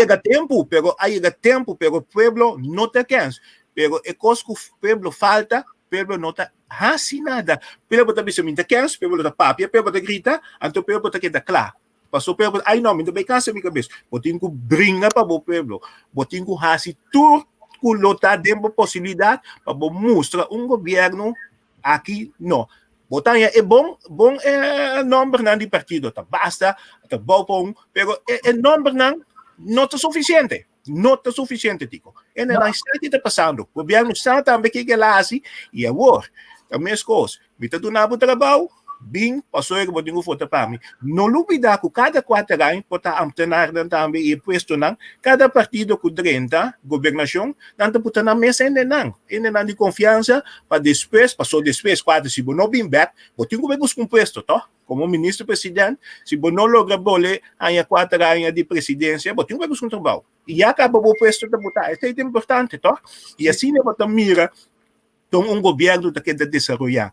é tempo, pero pueblo não te quer. Pero é coisa que o pueblo falta, pueblo não está assim nada. Pueblo está bisa minta quer, pueblo está papia, pueblo está grita, então pueblo está queda claro. Passou pueblo, ai não, minta bem casa minha cabeça. Botinho que brinca para o pueblo, botinho que hasi tudo que lota dentro possibilidade para mostrar governo aqui não. Botanya é bom número não de partido, tá basta, tá bom, pero é número não tá suficiente. Não está suficiente, Tico. E na instante está passando. O governo está também que lá assim, e agora, a mesma coisa. Me está dando trabalho, bem, passou que eu tenho foto para mim. Não lubida que cada 4 anos, pode amtenar também e puesto não, cada partido que drenta, governação, não está botando na mesa ainda não de confiança, para depois, passou depois, 4, se não bem back, eu tenho que buscar puesto, tá? Como ministro-presidente, se você não logra boler em 4 anos de presidência, você tem que buscar um trabalho. E acaba o puesto de botar. Isso é importante, tá? E assim, você mira um governo que quer desenvolver.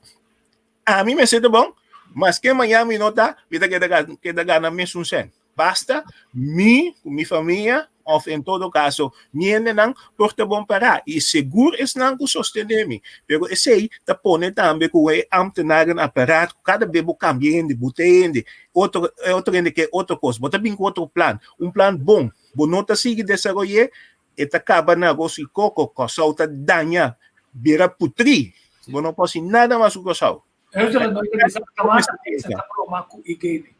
A mim me sente bom, mas que amanhã me nota, me queda ganhar mesmo sem. Basta, minha família, ou em todo caso, minha não porta bom para. E seguro é não que sostener-me. Pero esse aí, tá pondo também que o amtenar um aparato, cada vez cambiando, botando, outro que é outra coisa, bota bem com outro plano. Um plano bom, bom não tá seguir desenvolver, e acaba negócio e coco, que solta danha, vira putri. Bom não posso nada mais com o sol. Eu já não estou dizendo que está broma com e-game.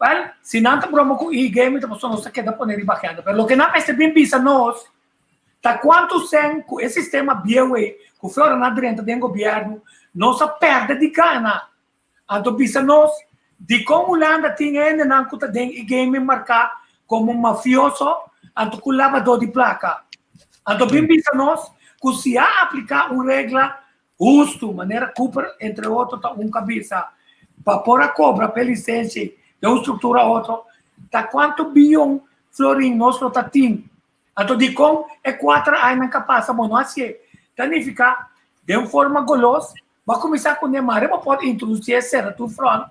Well, se não está broma com e-game, então você não está querendo pôr ele bacana. Mas o que não é bem visa nós, tá quanto sem esse sistema BIE, que fora na dentro do governo, nós perde de gana. Então visa nós, de como Holanda tinha ainda não que tem e-game marcar como mafioso, então com lavador de placa. Então bem visa nós, que se aplicar uma regra justo, maneira Cooper, entre outros, cabeça, para pôr a cobra, pela licença, de uma estrutura outra, tá quanto bilhão florim nós não tá tendo. Então, de como é 4 anos capaz, mas não assim, significa, de uma forma golosa, vai começar com o Neymar, mas pode introduzir essa do front,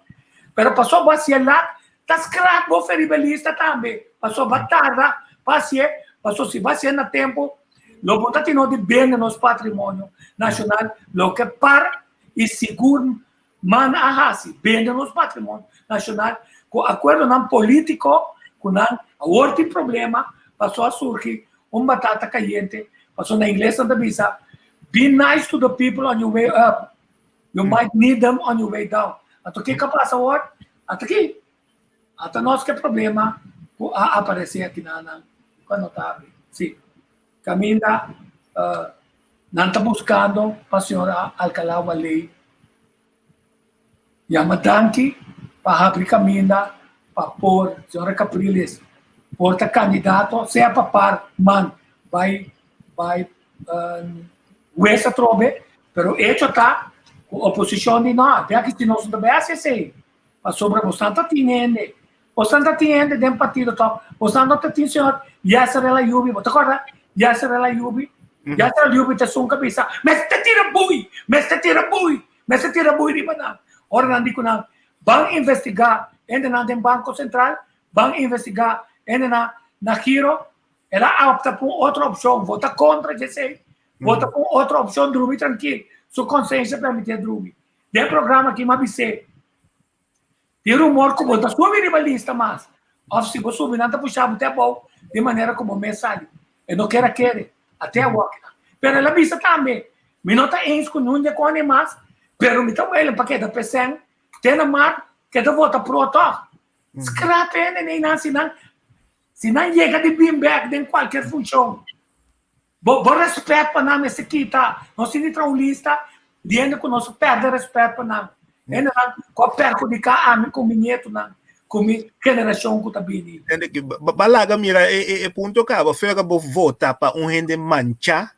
mas passou a ser lá, tá escravo, vou ferir belista também, passou a tarde, passou se vai ser no tempo, lo bota tino de bem no nosso patrimônio nacional, lo que para e seguro man ahasi, bem no nosso patrimônio nacional, com acordo não político, com outro problema, passou a surgir batata caliente, passou na inglês da visa, be nice to the people on your way up, you might need them on your way down. Então, o que passa agora? Até aqui. Até nós que problema aparecer aqui na notável. Sim. Camila não está buscando para a senhora Alcalá Valley. Yamadanki para abrir Camila para pôr a senhora Capriles, porta candidato, seja para par, man, vai, essa trobe, pero hecho está, a oposição de nós, até que se nós não bem assim, mas sobre você não tiene, você não tiene de um partido, você não tem senhor, Yasser El Ayubi, você acorda? Yasser El Ayubi te são cabeça, mas te tira bui de mana. Ora não digo não, vão investigar ainda no Banco Central, vão investigar ainda na Giro, ela opta por outra opção, vota contra esse, vota por outra opção, dormir tranquilo, sua consciência permite dormir. Tem programa que me avisei, tem rumor que vota subir na lista, mas se você subir, não está puxando até bom, de maneira como mensagem. Eu não quero até a máquina. Pero ela avisa também, me não está ens com ninguém com animais, pero me está ele para que da pessoa, tem na mar, que da volta pro outro. Scrap nem não, se não chega de bem back de qualquer função. Bom respeito para nós esse aqui, tá? Nós somos traulista, dizendo que nós perdemos respeito para nós. Ainda não, com a perjudicar a mim, com o minheto, com a geração que está vindo. Balaga, mira, ponto que eu fui votar para rende mancha,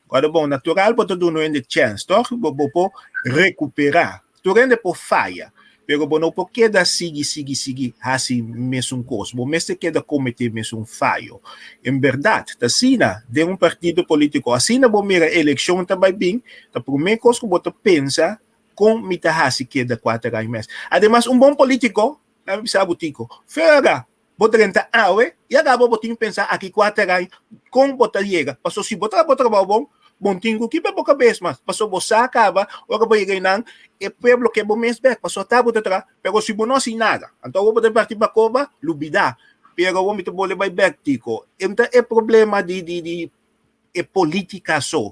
quando bom natural, para todo mundo ter chance, então, vou recuperar. Tu rende por falha. Pero não porque da seguir assim mesmo coisa, bom mesmo que da cometer mesmo falho. Em verdade, tá assim de um partido político, assim na bom mira eleição também bem, tá por mim coisa que você pensa com mita assim que da 4 anos. Ademais, bom político, na bisa butico, fera, bota renta awe, e agora botinho pensar aqui 4 anos, com bota chega, passou se bota bom, bom tingo que boca cabeça, mas passou você acaba, o que vai ganhar e pueblo que bom mês back, passou tá bota tra, pero se bom não assim nada, então vou botar partir para coba, lubida, pero vou meter bola vai back tico, então é problema de política só,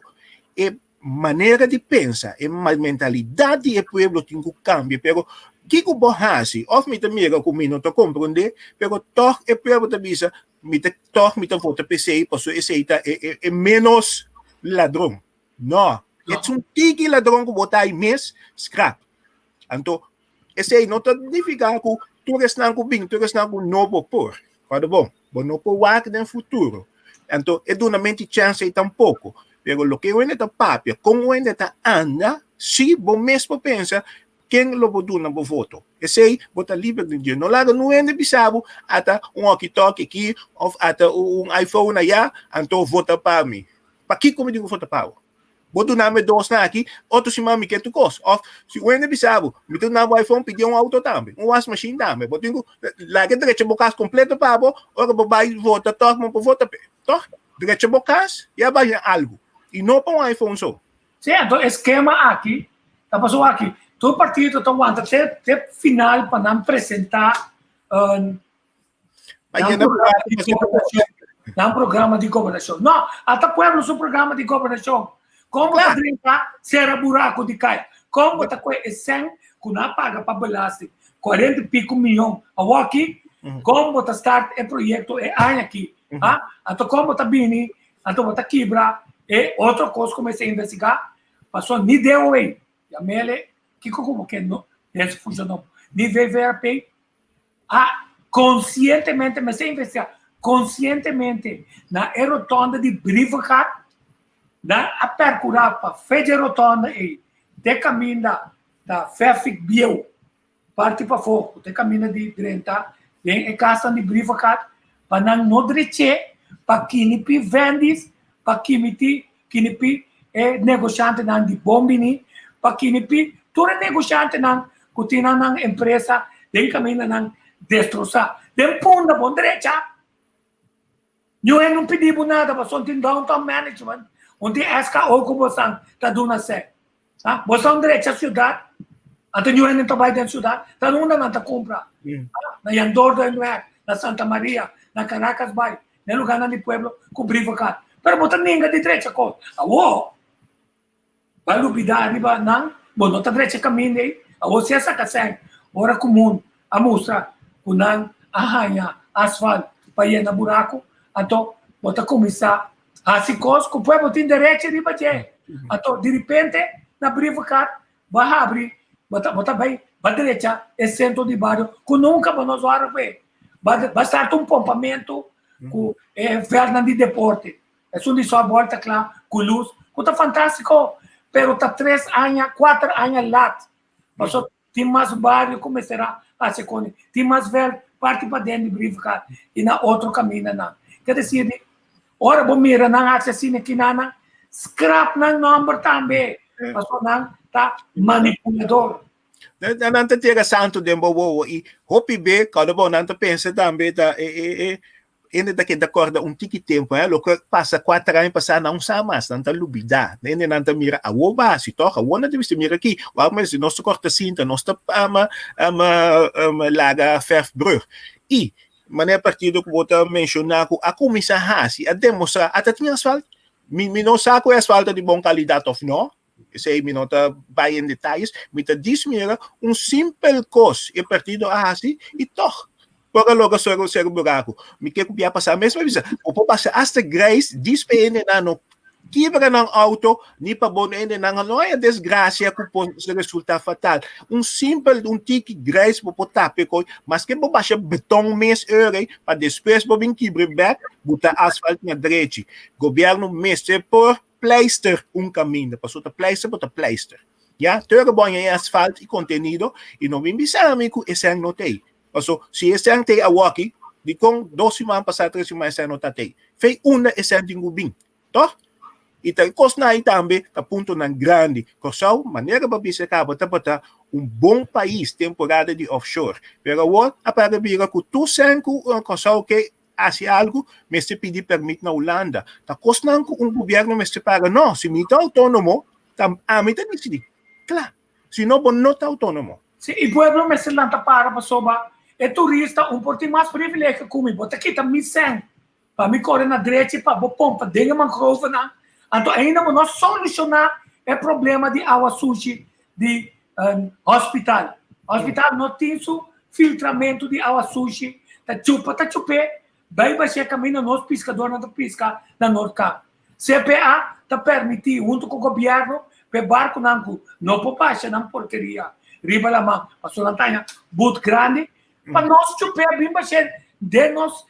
e maneira de pensar, e mentalidade do povo tem que cambiar, pero que o borrasi, of me mira com mim não te compreender, pero toch o povo te bisa, toch me vota PC, posso aceita é menos ladrão. Não, é tiki ladrão que botar mês scrap. Então, esse aí não está significa que tu restas com bem, tu restas com novo por. Quando bom não pode work no futuro. Então, é uma mente chance tampouco. Pero lo que uno está papia, como uno está anda, se bom mesmo pensa, quem lo botou na voto? Esse aí, bota livre de dia. Não larga no ende bisabo, ata walkie-talkie aqui, ou ata iPhone aí, então vota para mim. Para que como digo vota para? Boto na me dos na aqui, outro se mami que tu cos. Of se o ende bisabo, me tu na iPhone pediu auto também, wash machine também. Boto digo, larga direito bocas completo para bo, ora vai vota, toque mo vota pe. Toque direito bocas, e vai algo. E não para um iPhone só. Certo, esquema aqui, tá passou aqui. Todo partido está aguanta até final para não apresentar um programa de governação. Não, até pueblo seu programa de governação. Como está brincar, será buraco de caia. Como está com esse que não paga para belasting 40 e pico milhões a aqui, como está start o projeto é aqui. Então como está vindo, então está quebrar. E outra coisa comecei a investigar, passou nem deu aí. E a mele, que como que não, isso funcionou. Nem VVRP, conscientemente, comecei a investigar, conscientemente, na rotonda de Brivacat, na a percurar para a rotonda e de caminho da Fairfield Bio, parte para fogo, de caminho de 30, em casa de Brivacat, para não direite, para que vendes, para kinipi negociante nan di bombini, para kinipi todo negociante nan kutina nan empresa den camina nan destroçar. Den punda bom direita. Não pedimos nada para sontin downtown management, onde essa ocupação tá dando sé. Tá? Você direita cidade, até não é trabalho da cidade, tá não na tá compra. Na Yandor do Nuer, na Santa Maria, na Caracas Bay, no lugar na de pueblo cobrir vacat. Pero botar ninguém de direita com vai lubidar riba não não tá direita caminho aí se essa casa hora comum a mostra kunang ahanya asfalto para ir na buraco então botar começar assim coisa que o povo tem direita riba je então de repente na brivacat vai abrir botar bem para direita é centro de bairro que nunca vamos usar vai estar pompamento com Fernando de Deporte. É onde só volta claro, com luz, que está fantástico, pero está 3 anos, 4 anos lá. Passou, tem mais barrio, começará a se conhecer, tem mais velho, parte para dentro de Brivacat, e na outro caminho, não. Quer dizer, ora, bom, mira, não acha assim, aqui, não, scrap ng number também, passou, não, tá manipulador. Não te tira santo de bobo, e hopi be, cada bom, não te pensa também, tá, ainda daqui da corda tiki tempo, lo que passa 4 anos passar não sabe mais, não tá lubida, ainda não tá mira a oba, se toca, o não deve mira aqui, mas se nós corta cinta, nós tá laga ferfbrug. E maneira partido que vou mencionar a comissão Hasi a demonstrar até tinha asfalto, me não saco asfalto de boa qualidade ou não. Esse aí me não tá vai em detalhes, me tá dismira simples coisa, e partido Hasi e toca. Porque logo ser buraco. Me quer copiar passar mesmo avisa. O pode passar hasta Grace, dispende na no quebra ng auto, ni pa bono ende nang ano ay desgracia que pode resultar fatal. Simple, tiki Grace po tape ko, mas que bo baixa beton mes ere, para depois bo bin quebre back, buta asfalto na direita. Governo meste por pleister caminho, passou ta pleister, bota pleister. Ja, terra bom em asfalto e contenido, e não me bisame que esse ano notei. So, se esse ano tem a walkie, di kong 2 semanas passadas, 3 semanas ano tatay. Fei una esse ano tingubing. To? Ita kos na itambe, ta punto ng grande. Kosaw, maneira ba bisa ka, bata bom país, temporada de offshore. Pero what, apara bira ko tusan ko, kosaw ke asi algo, meste pidi permit na Holanda. Ta kos na ko gobyerno meste para, no, si mita autonomo, amita nisidi. Claro, si no, bon not autonomo. Si il pueblo meste lanta para soba, é turista, porti mais privilégio comigo. Bota aqui, tá me sem. Para me correr na direita, para bom pompa, denga mangrove na. Então, ainda nós solucionar é problema de água suja de hospital. Hospital não tem filtramento de água suja, tá chupa, daí vai ser caminho nos pescadores não pesca na Norte. CPA tá permitir junto com o governo pe barco não popaixa não porqueria riba la mão passou na tanha boot grande para nós chupa bem vai ser de nós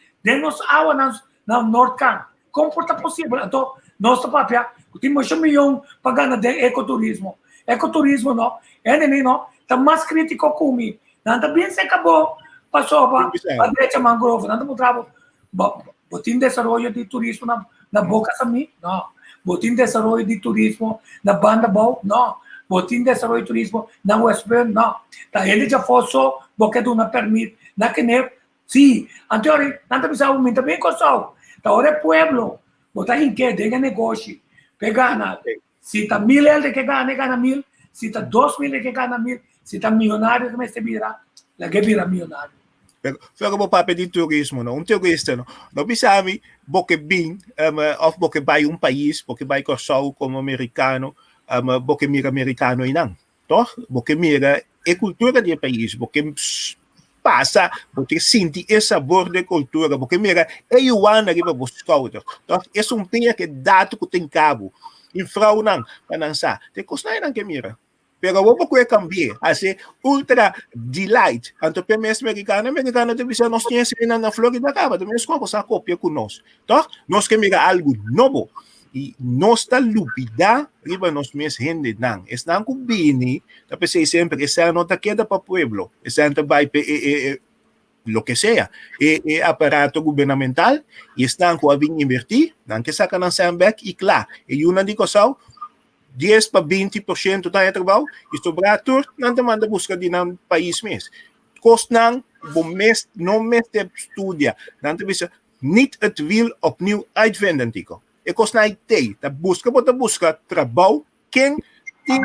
água na Norte. Como é possível? Então nosso papel temos 1 milhão pagando de ecoturismo não não tá mais crítico comigo não tá bem se acabou passou para a direita mangrove não mostrava botin desenvolvimento de turismo na Boca Sami não botin desenvolvimento de turismo na Banda Bau não botin desenvolvimento de turismo na West Bend não tá ele já foi só porque do na permite na que nem sim anterior não precisa aumentar bem coisa tá hora pueblo botar em que de negócio pegar na se tá 1.000 ele que gana 1.000 se tá 2.000 que gana 1.000 se tá milionário que se vira la que vira milionário. Pero mo papel de turismo, no? Turista, no? No bisami, boke bing, of boke bay país, boke bay kosaw como americano, boke mira americano inang. To? Boke mira e cultura de país, boke passa, boke sinti e sabor de cultura, boke mira e yuan na riba buscar. To? É tema que dato que tem cabo. Em frau nang, panansa. Te kosnay nang que mira. Pero vamos a cambiar, hace ultra delight. Anto pe mes americano te bisa nos tiene na Florida acaba, te mes como sa copia con nos. Toch? Nos que mira algo novo. E nos ta lupida, riba nos mes gente nang. Es nang kubini, tapos say sempre esa no ta queda pa pueblo. Esa ta vai lo que sea. Aparato gubernamental, e están ko aving invertir, nang que saca ng sandbag, e claro, e yun nandito sa 10 para 20% tayo trabalho, isto bratur, não demanda busca de um país mesmo. Kost não mês de estudia, não te bisa, niet het wiel opnieuw uitvinden, tico. E kost na ite, ta busca trabalho, quem tem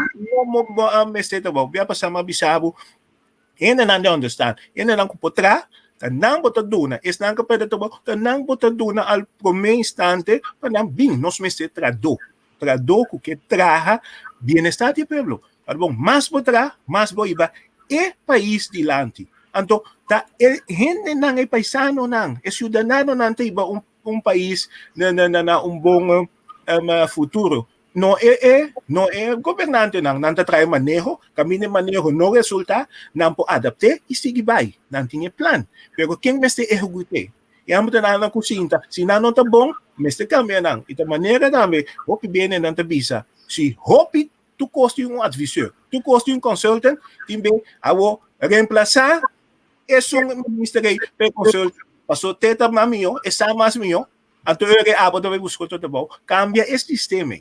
mês de trabalho, via passar bisabo, ainda não understand, ainda não potrá, tanang bota duna, es nang kapeda trabalho, tanang bota duna al primeiro instante, para não bem, nós mês de traduco que traga bienestar do pueblo. Bom, mais botra, mais boiba, é país dilante. Então, tá gente não é paisano não, é cidadão não tem país na bom futuro. Não é governante não tá trai manejo, caminho manejo não resulta, não pode adaptar e seguir vai, não tinha plano. Pero quem vai se executar? E amo na cozinha, se não tá bom, mas te cambia não. E da maneira também, hopi bem não te bisa. Se hopi tu custa advisor, tu custa consultant, também avo reemplazar esse ministério per consultant. Passou teta mamio, essa mais mio, anto que abo também busco todo bom. Cambia esse sistema.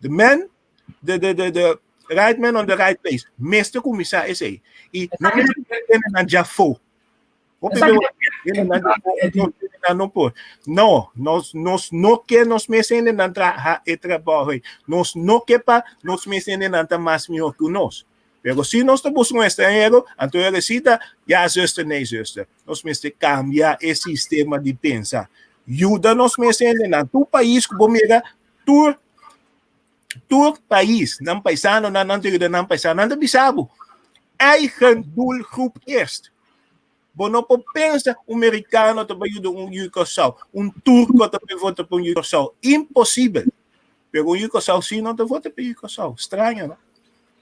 The right man on the right place. Mestre começar esse aí. E não já foi. No, nos no que nos mecenen na trabalho, nos no que pa nos mecenen na mais melhor que nós. Pero se nós estamos um estrangeiro, então ele cita, ja, zuster, nee, zuster. Nós mecenen cambiar esse sistema de pensar. Ajuda nos mecenen na tu país, como mira, tu país, não paisano, não paisano, não bisabo. Eigen doelgroep eerst. Bono po pensa americano também Yucosau, turco também vota para Yucosau, impossível. Pero Yucosau sim não vota para Yucosau, estranho, não?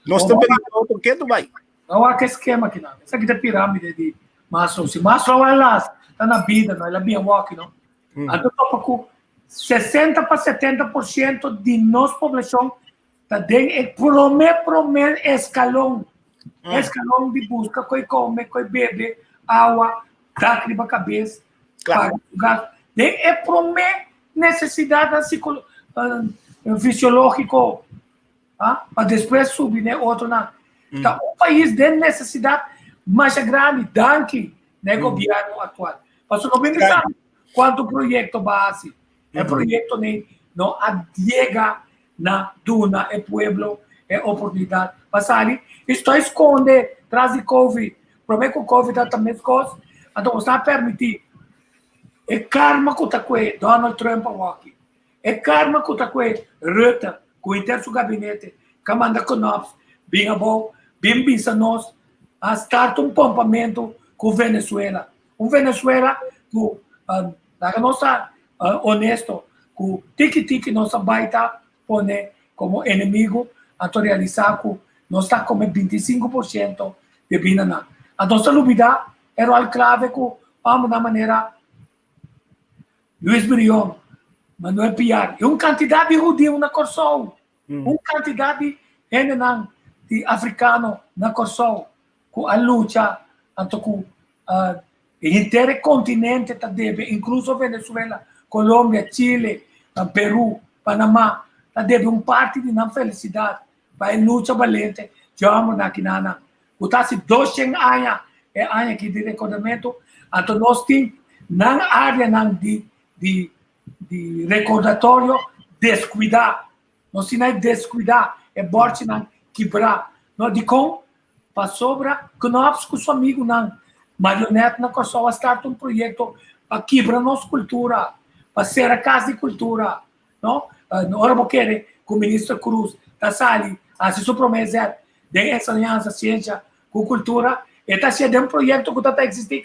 Nós também por que tu vai? Não há que esquema aqui não. Essa aqui é pirâmide de Maslow. Se Maslow é lá, está na vida, não? Ela é bem walk, não? Então com 60 para 70% de nossa população está dentro primeiro escalão de busca, coi come, coi bebe, água, lágrima, cabeça, claro. É para necessidade fisiológica, para depois subir, né? Outro não. Então, o país tem necessidade mais grande, danke, né? Governo atual. Mas não vem sabe quanto projeto base, é projeto não adiega na duna, é pueblo, é oportunidade. Mas ali, isto esconde, traz de Covid. O problema com o Covid é também as coisas. Então, você não permitir. É karma que está com Donald Trump aqui. É karma que está com Rutte, com o interno do gabinete. Kamanda Konops, bem bom, bem bisa nós, a start pompamento com Venezuela. Venezuela que a nossa honesto, que tiki nossa baita pone como inimigo, a realizar que nós está como 25% de binana. A nossa lubida era o clave que vamos da maneira Luiz Brion, Manuel Piar, e quantidade de judeus na Corsol, quantidade de africano na Corsol, com a luta, com o inteiro continente, incluso Venezuela, Colômbia, Chile, Peru, Panamá, deve parte de não felicidade, para a luta valente, chama na Quinana. O tá se 200 anos, é ano aqui de recordamento, então nós temos na área de recordatório descuidar. Nós temos descuidar, é borte não quebrar. Nós de com para sobra que nós com os amigos não marionete na Kosovo start projeto para quebrar nossa cultura, para ser a casa de cultura, não? Ora vou querer que o ministro Cruz da Sali a sua promessa de essa aliança ciência com cultura e está sendo projeto que está existindo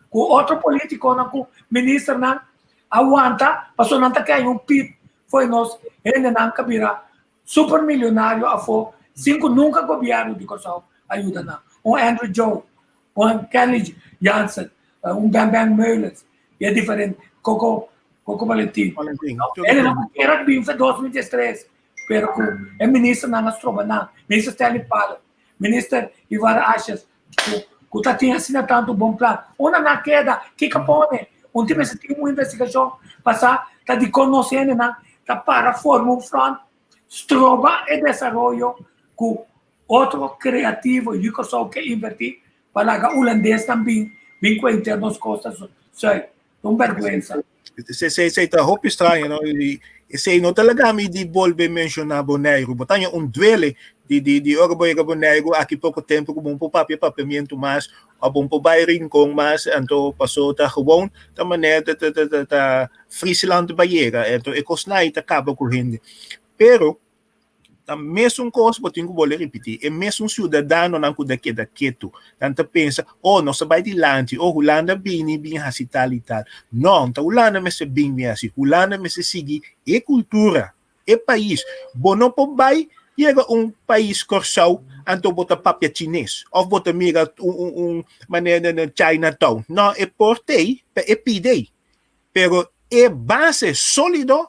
com outro político não com ministro não aguanta passou não tá caindo pit foi nós ele não cabira super milionário a for 5 nunca governo de Kosovo ajuda não Andrew Joe Kelly Jansen Bam Bam Meulens é diferente Coco Valentim ele não era bem foi 2013 pero que o ministro não nos trouxe não ministro Stanley Pala ministro Ivar Achas que está tendo assim tanto bom plano uma na queda que capone tipo esse tem uma investigação passar está de conhecendo não está para formar um front estroba e desenvolvimento com outro criativo e que só que invertir para o holandês também vem com internos costas sei vergonha Você está roupa estranha, não? E não talaga me de volve mencionar Bonaire, botanya duele de orgulho Bonaire aqui pouco tempo com bom papiamento mas a bom bairing com mas então passou tá gewoon da maneira da Friesland Bahia então e cosnai tá acaba correndo pero a mesma coisa que eu vou repetir, é mesmo cidadão não cuida que daquilo, tanto pensa, nossa vai de lante, Holanda bem assim e tal. Não, tá Holanda me se bem assim, Holanda me se seguir é cultura, é país. Bom não pode chega país corsal, então bota papel chinês, ou bota mira maneira na Chinatown. Não, é portei, é pidei, pero é base sólido.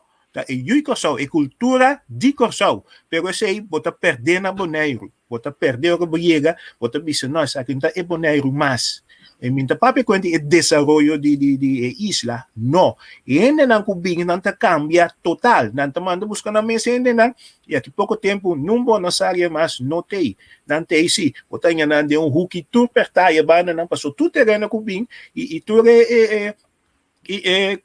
E Kosovo é cultura de Kosovo, pero sei bota perder na Bonaire, bota perder o Boiega, bota bisa nós aqui então é Bonaire mas e minta papi quando é desenvolvimento de isla não e ainda não cubinho não tá cambia total não tá manda buscar na mesa ainda não e aqui pouco tempo não vou na área mas não tem sim bota ainda de hook tour pertaia bana não passou tudo terreno cubinho e tour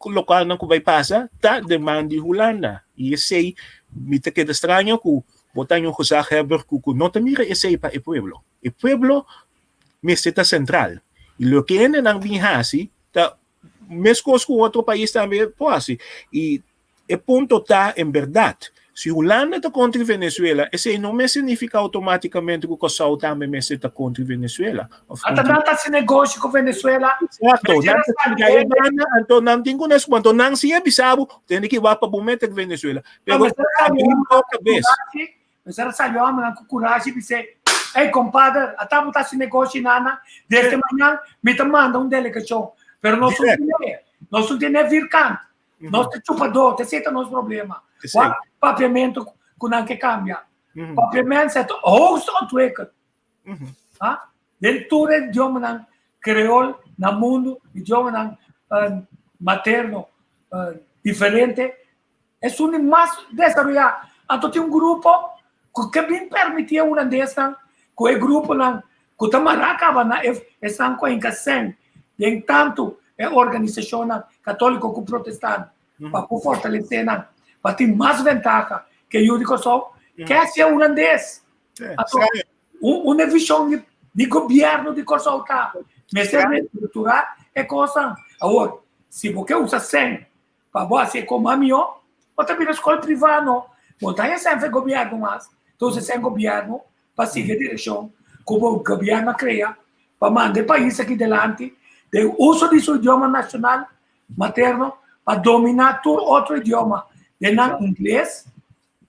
local não vai passar, tá demanda de Holanda. E sei, me te queda estranho que botar um José Heber que não te mira esse para o pueblo. O pueblo meseta central. E lo que ainda não vem assim, tá mesmo com outro país também pode. E o ponto tá em verdade. Se Holanda está contra Venezuela, esse não me significa automaticamente que o Kosovo também está contra Venezuela. Até não está se negócio com Venezuela. Exato. Então não tem que nós quando não se é bisabo, tem que ir para o momento de Venezuela. Mas era salió com coragem e disse, ei compadre, até não está se negócio nada. Desde manhã me manda delegação, pero nós não temos vir canto. Nós te chupador, te aceita nosso problema. Papiamento que não que cambia. Papiamento é host ou tweaker. Dentro do idioma creol, no mundo, idioma materno diferente, é o mais desenvolvido. Então tem grupo que me permitia uma dessa, que o grupo que também acaba estão com encaixando, de tanto organização católica com protestante, para fortalecer, para ter mais vantagem que o Kosovo, que é ser holandês. Uma visão de governo de Kosovo, mas estruturar é coisa. Agora, se você usa 100 para você como amigo, você vira escola privada, não tem sempre governo mais. Entonces, el gobierno para seguir dirección, como el gobierno crea, para mandar el país aquí delante, de uso de su idioma nacional materno, para dominar todo otro idioma, de inglés,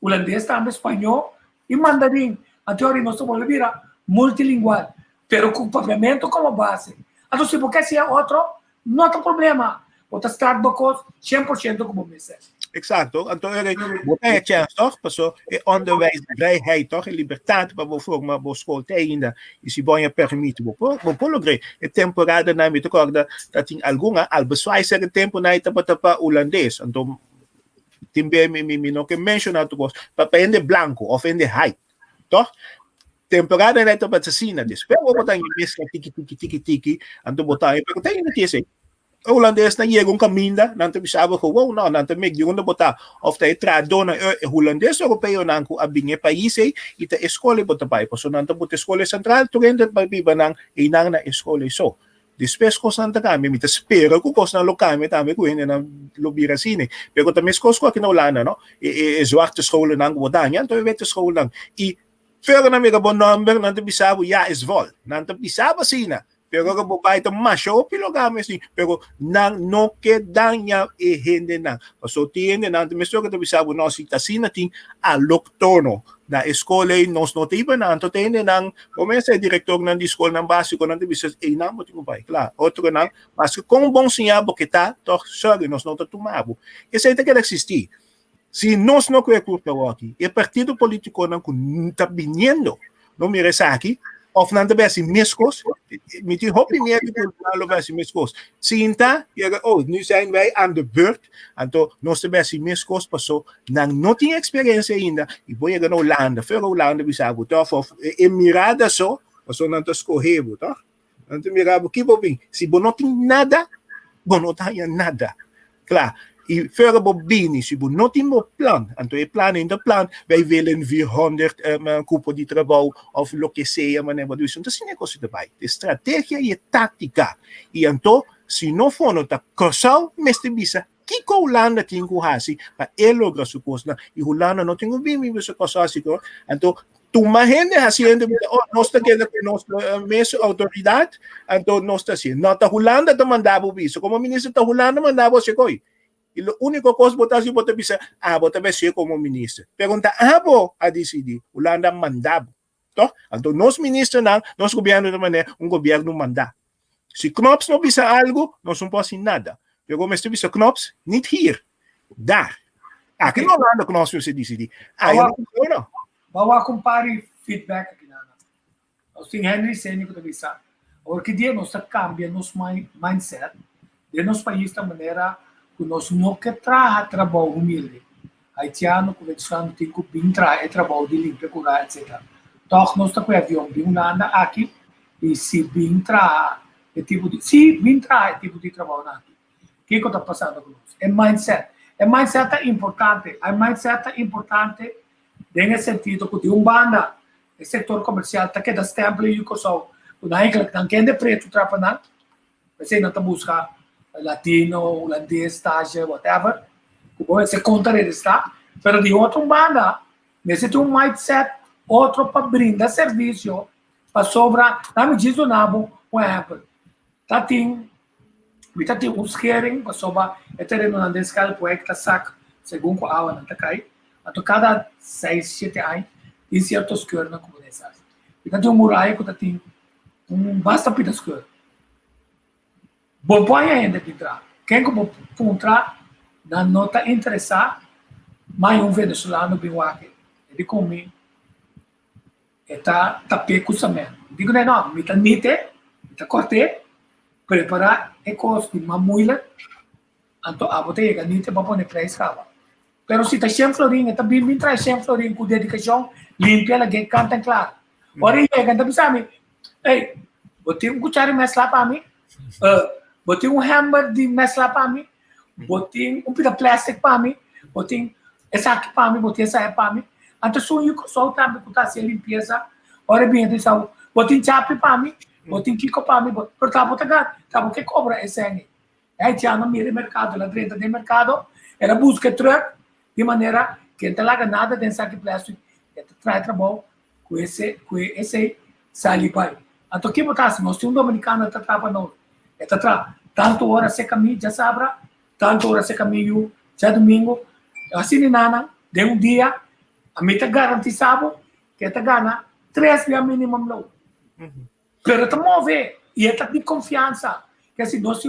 holandés, también español y mandarín. A teoría no se vuelve multilingual, pero con paviamento como base. Entonces, porque si es otro, no hay problema. Bota Starbucks 100% como me dice. Exacto. Então, botar a chance, toch? Passo, onderwijs, vrijheid, toch? E liberdade para você formar boa escola ainda. E se bom permite, vou lograr. É temporada na minha corda, tá tem alguma, albeswai ser tempo na itapa holandês. Então, também me não que mencionar tu gosto, para ende blanco, ou ende height, toch? Temporada na itapa tsina, depois vou botar em mesca tiki, então botar, pero tem ainda que ser. O holandês na chegam caminda, não te bisaba ko wow não te meg yung botar of te trado na holandês europeu nan ko abinge país e ita escola bota pai so não te bota escola central tu rende pa biba nang inang na escola so después ko santa kami mita espera ko na lokame tame ko hindi na lobira sine pero ta mes ko aqui na Holanda no zwarte scholen nang bodanya to wette scholen i Pero na may bon number não te bisaba ja is vol não te bisaba sina pero kung babae ito masyo, pilogame si pero nang no quedan niya hindi nang. So tiene nang mesto que bisabo no si tasina ting aloktono na escola nos notiba na anto tiene nang começa director ng escola ng básico nang bisas e nang mo tingo pai. Claro, outro nang mas kung bom sinhabo kita, to sorry nos nota tumabo. Esse aí tem que existir. Se nós não queremos aqui, e partido político não está viniendo, não me aqui. Of nanti besi miskos, met die hobby meer te besi miskos. Sinta, nu zijn wij aan de beurt, en to nos besi miskos paso nang noting experience ainda, e voy a ganar Holanda, pero Holanda bisabo, tof of Emirada so, paso nanto escorrebo, tá? Nanto mirabo que bobin, se bonoting nada, bonotayan nada. Claro. E verder bobini, se we not in mijn plan, en toen je plan in de plan, wij willen 400 koepel die trabajo of lo que sea, maar wat dus, dat is niet cosa erbij. De strategie e tática. E então, se não for nota casal, mestre bisa, que Holanda tem que fazer para ele lograr sua coisa, e Holanda não tem que vir me ver casal assim, então uma gente haciendo nós está querendo que nossa mesma autoridade, então nós está assim, nota Holanda te mandava isso, como ministro da Holanda mandava você coi. E o único coisa botar se botar bisa, botar você como ministro. Pergunta, a decidir, Holanda mandava. Então, nós ministros não, nosso governo também é governo mandar. Se Knops não bisa algo, nós não podemos nada. Pero mas bisa Knops, niet hier, daar. Aqui na Holanda Knops você decidir. Não. Vamos comparar feedback aqui na. Nós temos Henry Senni que bisa. Porque dia nós cambia nosso mindset de nosso país da maneira que nós não quer trabalho humilde. Haitiano, conversando, tem que vir trabalho de limpa, curar, etc. Então, nós estamos com o avião, vim Holanda aqui, e se vir é tipo de trabalho aqui. O que está passando com nós? É mindset. É mindset importante. É mindset importante nesse sentido que de banda, o setor comercial, está que dá tempo e o só, quando eigenlijk não quer de preto trabalhar, você não está buscando latino, holandês, estágio, whatever, como esse conta está, pero de outra banda, necessita mindset, outro para brindar serviço, para sobrar, não me diz o nabo, por exemplo, tá tem uns querem, para sobrar, é terreno holandês, que o que saca, segundo a aula, não tá cai, então cada 6, 7 anos, tem certos querem na comunidade. Então tem muralha que tem basta pitas querem. Bom, põe ainda de entrar. Quem que vou entrar, não está interessado, mas venezuelano vem aqui. Ele comigo, está peco também. Digo, não, me está nite, me está corte, preparar e costa de mamuila, então a botega nite para pôr preço cava. Pero se está 100 florinhos, está bem traz 100 florinhos com dedicação, limpa ela, que canta claro. Ora, ele canta, sabe, ei, botei cuchara mais lá para mim, botei hammer de mesla para mim, botei pita plástico para mim, botei essa aqui para mim, botei essa para mim. Então, sonho que só também que está sem limpeza. Ora bem, então, botei chape para mim, botei kiko para mim, por tá botar, tá que cobra esse aí. Aí tinha no meio mercado, lá dentro do mercado, era busca truck de maneira que não larga nada dentro saque plástico traz trabalho com esse salibay. Então, que botasse, nós temos um dominicano que trabalha nós. Tanto hora se caminho, já sabra, tanto hora se caminho, já domingo, assim, nana, de um dia, a mim está garantizado que está ganha 3 mil mínimo lá. Pero te move, e é de confiança, que assim, nós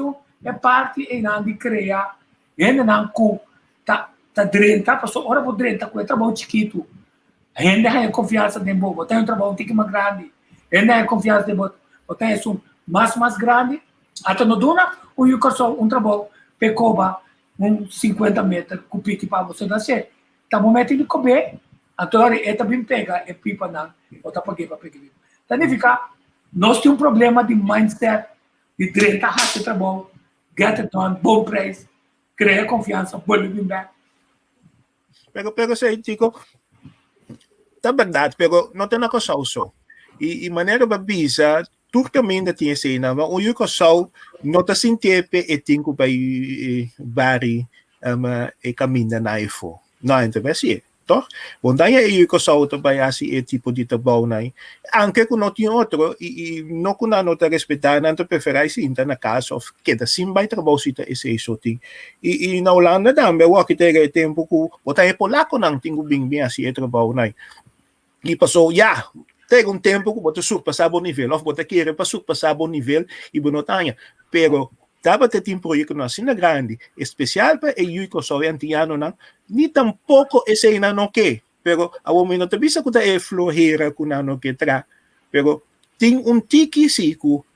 é parte e não de criar, e não com, tá drenta, passou hora por drenta, com o trabalho chiquito, ainda é confiança de bobo, tem um trabalho um pouquinho mais grande, ainda é confiança de bobo, tem isso mais grande, até no duna, o eu só um trabalho, pecoba, 50 metros, com pique para você nascer, tá momento de comer, então ele também pega, e pipa não, ou tá paguei para pegar. Significa, nós temos um problema de mindset, de drenta, raça de trabalho, get it done, bom preço, criar confiança, pode vir back. Pero sei, Chico, tá verdade, pero não tem nada só. E maneira babisa, tudo caminho tinha sei na, mas o eu só não tá sintepe e tinco vai bari e caminho na ifo. Não interessa, toch? Want dan je só também assim é tipo de trabalho né? Anche com não tinha outro e não com não te respeitar não te preferai sim tá na casa of que da sim vai trabalho se esse isso tem e na Holanda também o que tem tempo com botar é polaco não tenho bem assim é trabalho né? E passou já tem tempo que botar surpassar bom nível of botar querer para surpassar bom nível e bonotanha pero dava ter um projeto na cena grande, especial para o só antiano não, nem tampouco esse ainda não quer, pero a homem não te visa que é florera que não quer tra, pero tem tiki sico,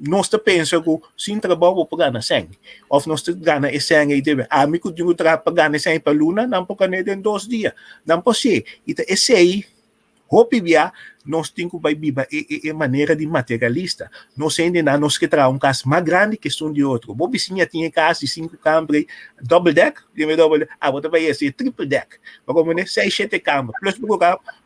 nós te pensa que sem trabalho para ganhar sangue, ou nós te ganhar sangue e deve, amigo de outra para ganhar sangue para luna, não pode ganhar em 2 dias, não pode ser, e esse aí hopi via nós temos que viver é maneira de materialista. Nós ainda nós que traz caso mais grande que um de outro. Vou vizinha tinha casa de 5 câmaras, double deck, você vai ser triple deck. Como né 6, 7 câmaras,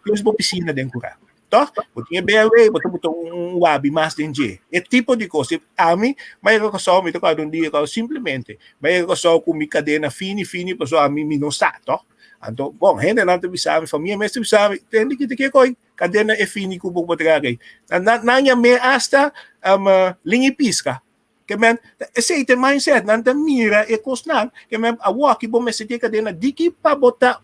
plus piscina dentro do carro. Então, você tinha BMW, você botou wabi mais dentro. É tipo de coisa. A mim, mas eu só me tocar dia simplesmente, mas eu só com minha cadena fini, para a mim não está, tá? Então, bom, gente não te sabe, família mesmo sabe, tem que coi, cadena é fini que vou botar aqui. Nanya me hasta linha pisca. Que men, esse é mindset, não te mira e cosnan, que men a walk bom me sente cadena diki para botar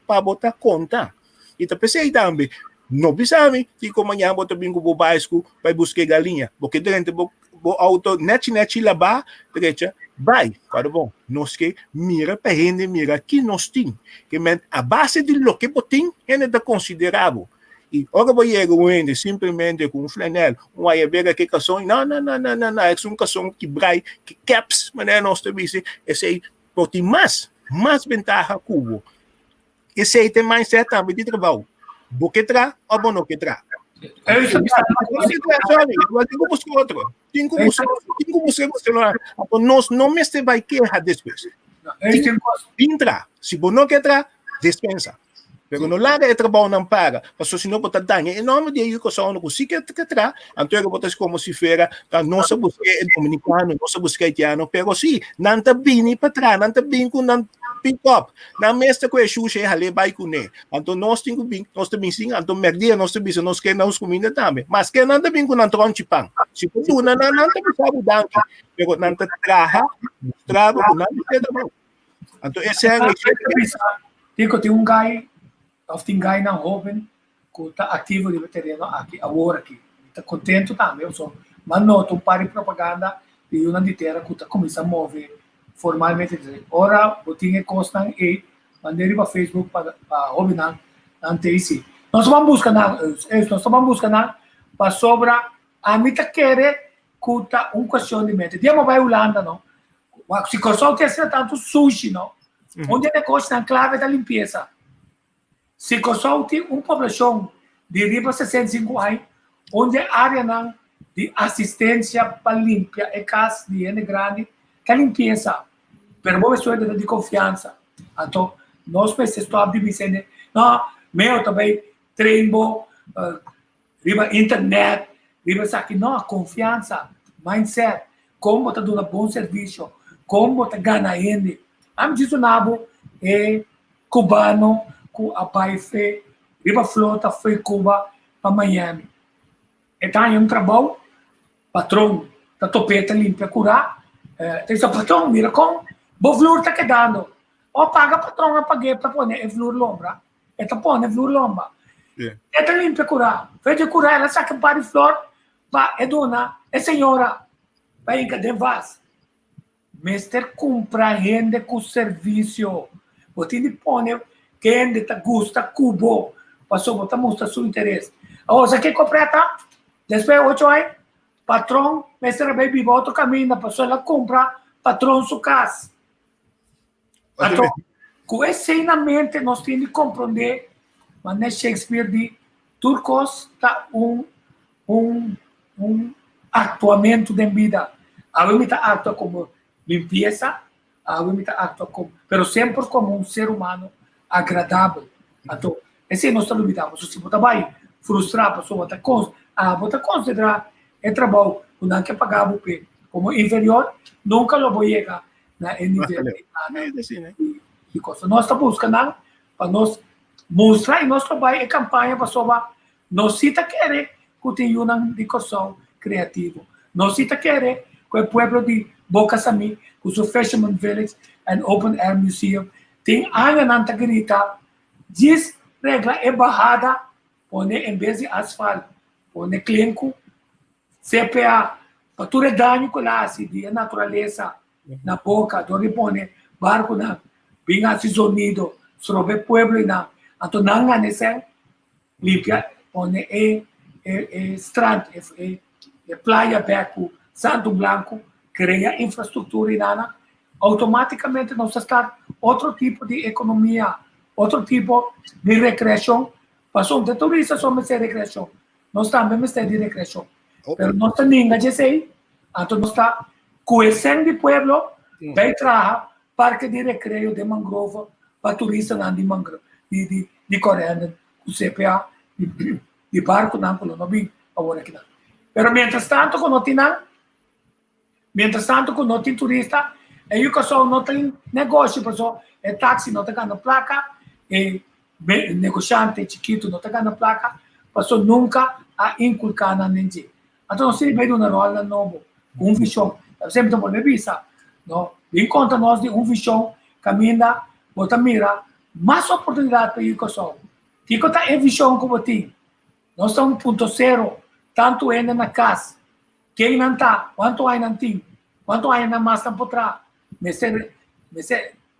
para botar conta. E te pensei também, não sabe, que como amanhã botar bingo bobaisco, vai buscar galinha, porque dentro do auto net lavar, derecha, vai, para bom, nós que mira para gente mira que nós tem, que a base de lo que botim é considerável. E ora vai chegar simplesmente com um flanel, uma vega que cação, não, é um cação que brai, que caps, mas nós também esse botim mais ventaja cubo. Esse aí tem mais certo também de trabalho. Porque tra ou bom não que tra. É isso. Tenho buscar outro. Tenho buscar celular. Então nós não me vai queixar depois. Entra, se você não quer entrar, dispensa. Pero no larga de trabalho não paga, porque se não botar danha, em nome de eu que só não consigo entrar, então eu botar como se fera, não se busca dominicano, não se busca haitiano, pero sim, não está bem para trás, não está bem com não pick up, não mestre com a xuxa e hale vai com ele. Então nós temos bem, nós também sim, então merdia nós também, nós que nós comida também, mas que não está bem com não tronche pão. Se por tu não está sabe danha, pero não está trava, não está bom. Então esse é o tem um guy tem guy na jovem que está ativo de veterano aqui agora aqui está contente também eu sou mas noto um par de propaganda de uma ditera que está começando a mover formalmente dizer ora botinha constam e mandei para Facebook para jovem não anteci nós vamos buscar para sobra a mim tá querer que tá questionamento dia vai Holanda não se consome que é tanto sushi não onde é coisa na clave da limpeza. Se consulte uma população de riba 65 anos, onde a área de assistência para limpar é casa de N grande, que limpeza, pero vou ver de confiança. Então, nós precisamos dizer, não, meu também treino, riba internet, riba aqui, não, confiança, mindset, como está dando bom serviço, como está ganhando. A mim disso nabo é cubano, com a baife Riba flota foi Cuba para Miami. Então, é um trabalho, patrão, da topeta limpa curar. Tem esse patrão, mira com, o flor está quedando. Ou paga patrão, apaguei para pôr é flor lombra. Eta põe flor lomba. Eta limpa curar. Fez de curar, ela saca para de flor, é dona, é senhora. Vai em cadê vas? Mister compra gente com serviço. Você tem que pôr que gente te gusta cubo. Passou, você mostra seu interesse. Você quer comprar, tá? Depois, 8 anos, patrão, mister baby, outro caminho, passou, ela compra, patrão, sua casa. Então, com esse na mente, nós temos que compreender, mas Shakespeare de turcos está atuamento de vida. A vida atua como limpeza, a vida atua como, pero sempre como um ser humano agradável. Então, esse nós estamos limitando. Se você vai frustrar a pessoa, você considerar o trabalho que não quer pagar o pé como inferior, nunca lo vou chegar na nível de coisa. Nós estamos buscando para nós mostrar e nós trabalhamos em campanha para sobar. Nós se querer que tenha uma discussão criativa. Nós se querer que o povo de Boca Sami, com o Fisherman Village and Open Air Museum, tem ainda na grita, diz regra é barrada, põe em vez de asfalto, põe clinco, CPA, para tudo dano que lá se de natureza na boca, onde põe barco na bem assim sonido, sobre o povo e na, então não há nesse limpia, põe estrada, praia beco, Santo Blanco, cria infraestrutura e nada, automaticamente nós está outro tipo de economia, outro tipo de recreação. Passou de turista só mais recreação. Nós também mais de recreação. Mas nós ninguém já sei. Então nós está conhecendo o povo, vai trazer parque de recreio de mangrove para turistas de mangrove, de coreano, com CPA, de barco não não bem agora aqui não. Pero mientras tanto quando não tem turista, aí o pessoal não tem negócio, pessoal, é táxi não tem ganhando placa, e negociante chiquito não tem ganhando placa, pessoal nunca a inculcar na ninguém. Então nós temos uma rola nova, visão, sempre estamos na visa, não? Enquanto nós de visão caminha, bota mira, mais oportunidade para o pessoal. Fica a visão como tem. Nós estamos no ponto zero, tanto ainda na casa. Quem não está, quanto ainda não tem, quanto ainda mais tempo por trás. Mas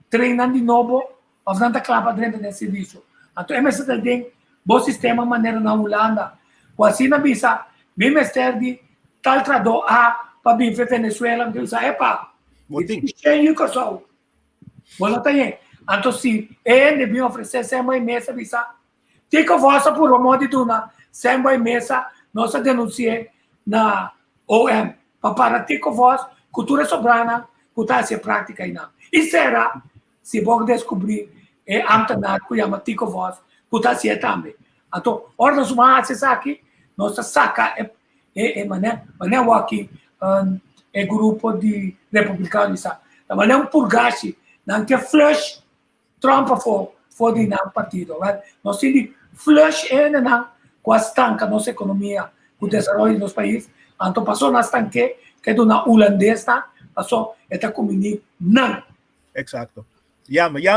treinando de novo, a frente clava dentro desse serviço. Então, esse tem bom sistema, maneira na Holanda. O assim na visa, mesmo de tal trador a para vir para Venezuela, que usa epa. Cheio que sou. Bola tem. Então, se ele me oferecer 100 mesa visa, fica vossa por uma modo de uma 100 mesa, nós denunciamos na OM, para ter com vós, cultura soberana, cultura se prática e não. E será, se vou descobrir, é antenado que chama Tico Voz, cultura se é também. Então, ordens humanas aqui, nós saca, mané aqui, é grupo de republicanos, mané purgache, não que flush, Trump for de não partido, nós temos flush não, com a estanca nossa economia, com o desenvolvimento dos países, então passou na estanque, que é uma holandesa, passou, está comigo, não. Exacto.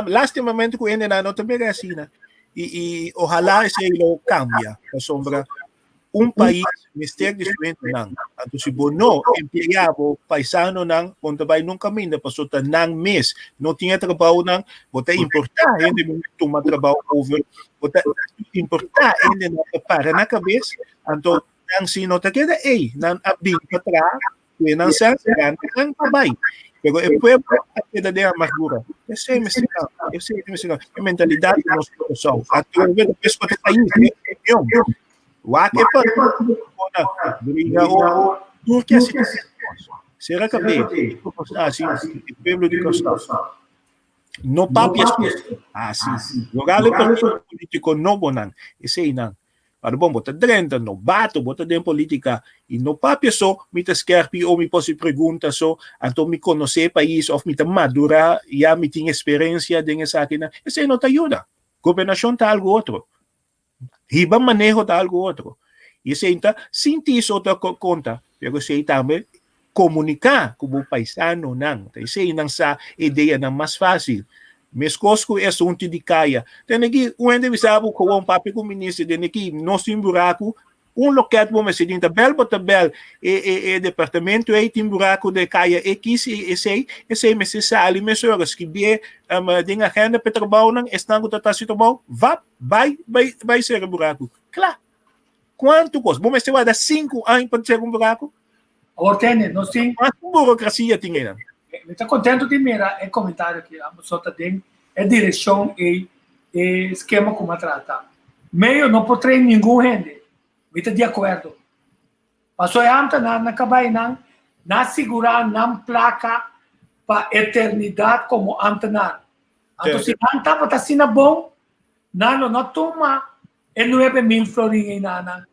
Lastimamente ko ene na no também é assim, né? E ojalá esse lo cambia, sombra um país mistério diferente não. Então se bono empregado paisano não, onde vai num caminho para sota não mês, não tinha trabalho não, bota importar ainda toma trabalho over, bota importar ainda não para na cabeça, então não se nota que é, não abrir para trás, não se não vai. Pero el pueblo queda de amargura. Essa é a mentalidade do nosso coração. Até depois que o país é o que para briga o Turquia será que bem assim o povo de Costa no papias assim lugar político não bonan esse não. Ano bom, bota dentro, no bato, bota dentro política, e no papel so, me te skerpi ou me posso perguntar so, anto me conhecer país, ou me te madura, já me tinha experiência dentro sa akin na, esse não te ajuda. Governação tá algo outro. Iba manejo de algo outro. E se então, sinti isso outra conta, pero se também comunicar com o paisano não. Se não sa ideia não mais fácil. Mas cosco é assunto de caia. Tem aqui um indivíduo com um papel com o ministro, tem aqui nosso buraco, local bom mas tem tabel por tabel e departamento aí tem buraco de caia aqui esse mas se ali mas horas que bem tem agenda para trabalho não estão com tá se trabalho vai ser buraco. Claro. Quanto custa? Bom mas se vai dar 5 anos para ser buraco? Ortene, nós temos burocracia tem aí. Me está contento de mirar o comentário que a pessoa tem, a direção e esquema como trata. Meio não pode treinar nenhum rende. Me está de acordo. Mas só anta na cabay na segurar na placa para eternidade como anta na. Então se anta para assim na bom, não toma 9.000 florinhas na.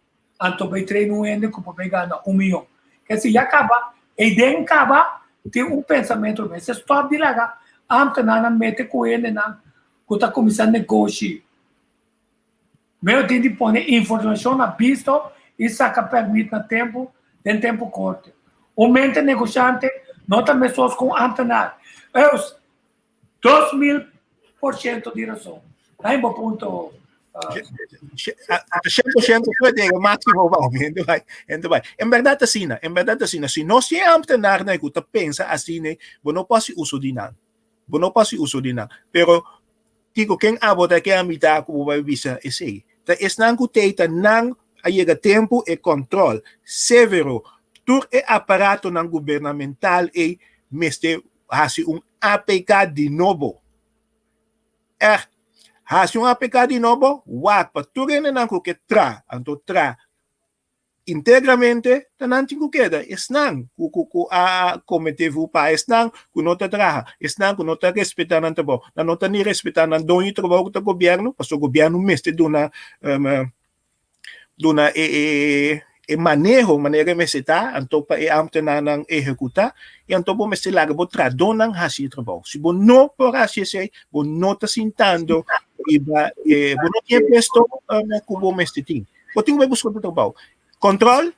Então vai treinar um rende como pegar 1 milhão. Que se acaba e den acaba tem pensamento mas se stop de lá anta na mete com ele na que começando a negociar meu tem de pôr informação na visto e saca permite no tempo curto o mente negociante nota pessoas com anta na 2.000% de razão aí bom ponto 100% pwede, máximo ba? Endo ba? Em verdade assim, se nós temos tenar na ikuta pensa assim, não pode uso dinan. Não pode uso dinan. Pero digo quem abota que a mitad como vai visa esse. Ta esnan kuteta nang ayega tempo e control severo tur e aparato ng gubernamental e meste hasi APK de novo. Hasi APK de novo, wak paturin na ko que anto integramente tanantin ko queda esnang ku cometevo pa esnang ku nota traha esnang ku nota respetar nan tabo na nota ni respetar nan dono trabalho do governo passo governo meste dona maneira meseta anto pa amte nan executar e anto bo meste laga bo donang hasi trabalho se bo no por hasi sei bo nota sintando e bo no tinha pesto kubo meste ting bo tingo vai buscar trabalho control,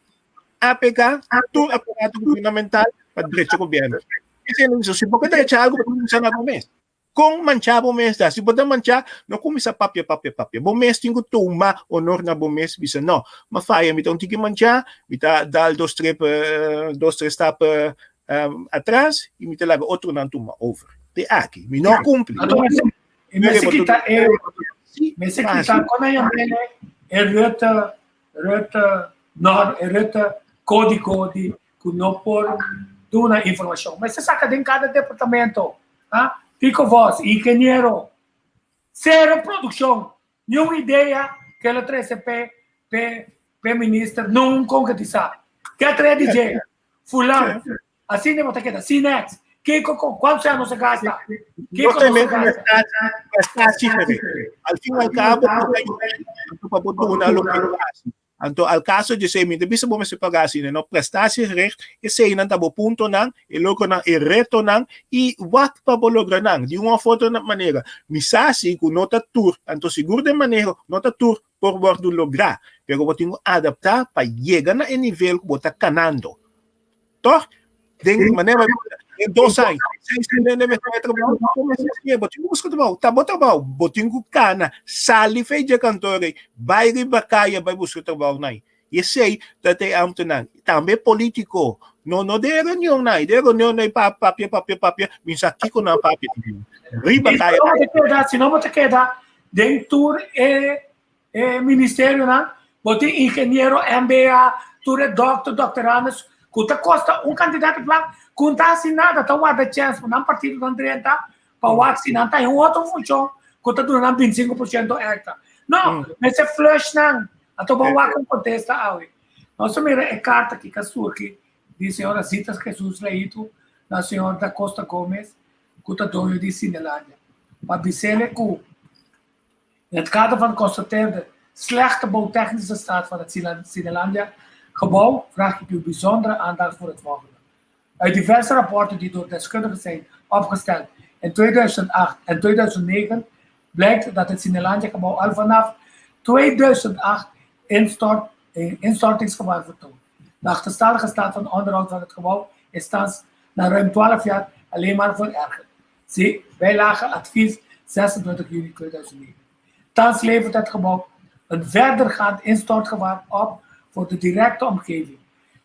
APK, tu aparato gubernamental para direito do governo. Se você deixar algo para começar na mês, com manchar o mês, se você manchar, não começa papel. Bom mês tem que tomar honor na bom mês, bisa não. Mas faia, me tem que manchar, me tá dar 2-3 etapas atrás e me tá lá outro não toma over. De aqui, me não cumpre. Mas se quitar quando é reta código de que não por dar informação. Mas você saca de cada departamento, fica voz, engenheiro, zero produção, nenhuma ideia que ela traz para ministro não concretizar. Que é DJ, fulano, assim não tem que dar, Cinex, quantos anos se gasta? Al fin e al cabo, para botar uma localização. Anto al caso de se mi bisa mo se pagasi no prestasi recht e se nan tabo punto nang e logo nang e reto nang e wat pa bologra nang di uma foto na maneira misasi ku nota tour anto seguro de manejo nota tour por bordo logra pero botingo adaptar pa llega na e nível que bota canando to de maneira em 2 anos 6 meses de trabalho botingo busca trabalho tá bota botingo cana sali feija cantore vai ribacaia vai buscar trabalho nai e sei tate amtenan também político no de reunião nai papia minsa kiko na papia ribacaia se não você queda dentro ministério não bote engenheiro MBA tour doutorados custa candidato lá conta assinada, tá o da chance para não partido da direita para o assinar tá em outra função conta durando 25% extra não mas é flush não ato para o contesta aí nós mira é carta que surge de senhora Citas Jesus Leito da senhora da Costa Gomes conta dono de Cinelândia para dizer que het kader van constateerde slechte bouwtechnische staat van het Cinelândia gebouw vraag ik u bijzondere aandacht voor het volgende. Uit diverse rapporten die door deskundigen zijn opgesteld in 2008 en 2009 blijkt dat het Cinelândia-gebouw al vanaf 2008 instortingsgevaar vertoond. De achterstallige staat van onderhoud van het gebouw is thans na ruim 12 jaar alleen maar verergerd. Zie bijlage advies 26 juni 2009. Thans levert het gebouw een verdergaand instortgevaar op voor de directe omgeving.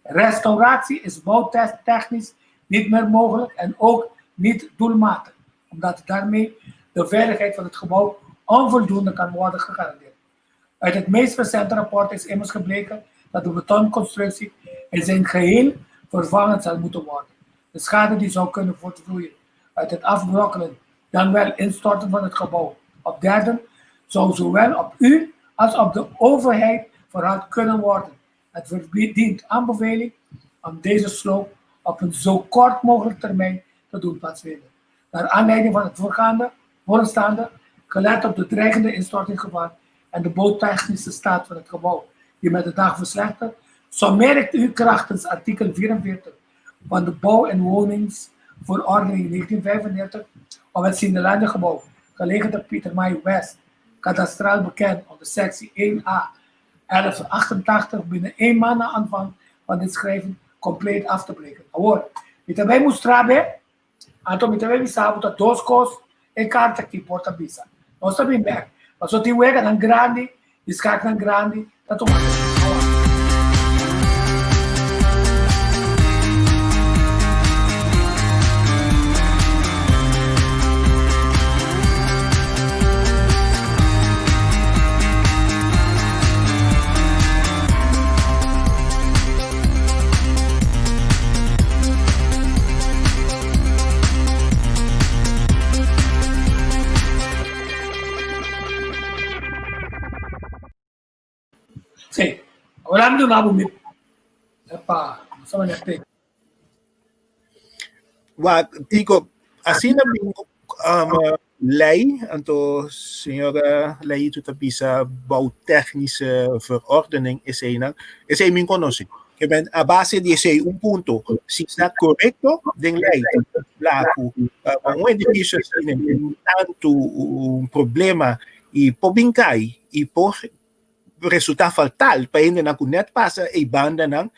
Restauratie is bouwtechnisch niet meer mogelijk en ook niet doelmatig, omdat daarmee de veiligheid van het gebouw onvoldoende kan worden gegarandeerd. Uit het meest recente rapport is immers gebleken dat de betonconstructie in zijn geheel vervangen zal moeten worden. De schade die zou kunnen voortvloeien uit het afbrokkelen, dan wel instorten van het gebouw op derden, zou zowel op u als op de overheid verhaald kunnen worden. Het verdient aanbeveling om deze sloop op een zo kort mogelijk termijn te doen plaatsvinden. Naar aanleiding van het voorstaande, gelet op de dreigende instortingsgevaar en de bouwtechnische staat van het gebouw, die met de dag verslechtert, sommeer ik u krachtens artikel 44 van de Bouw- en Woningsverordening 1935 om het Sindelandengebouw, gelegen te Pieter Maai West, kadastraal bekend onder sectie 1a 1188 binnen 1 maand na aanvang van dit schrijven compleet af te breken. Ahora, wij moesten trabe, anto wij saben dat dos cos en carta que porta bisa. Nós também bem. Mas só tem uega na grande, descarga na grande, tá tomando. Sim, agora me dá um pouco. Epa, só me lembro. Tico, assim na lei, anto senhora lei tudo pisa bouwtechnische verordening is een min conosce. Que ben a base de esse ponto, se está correto, den lei lá um edifício tem tanto problema e pobincai e por resulta fatal para ainda não net passa e banda não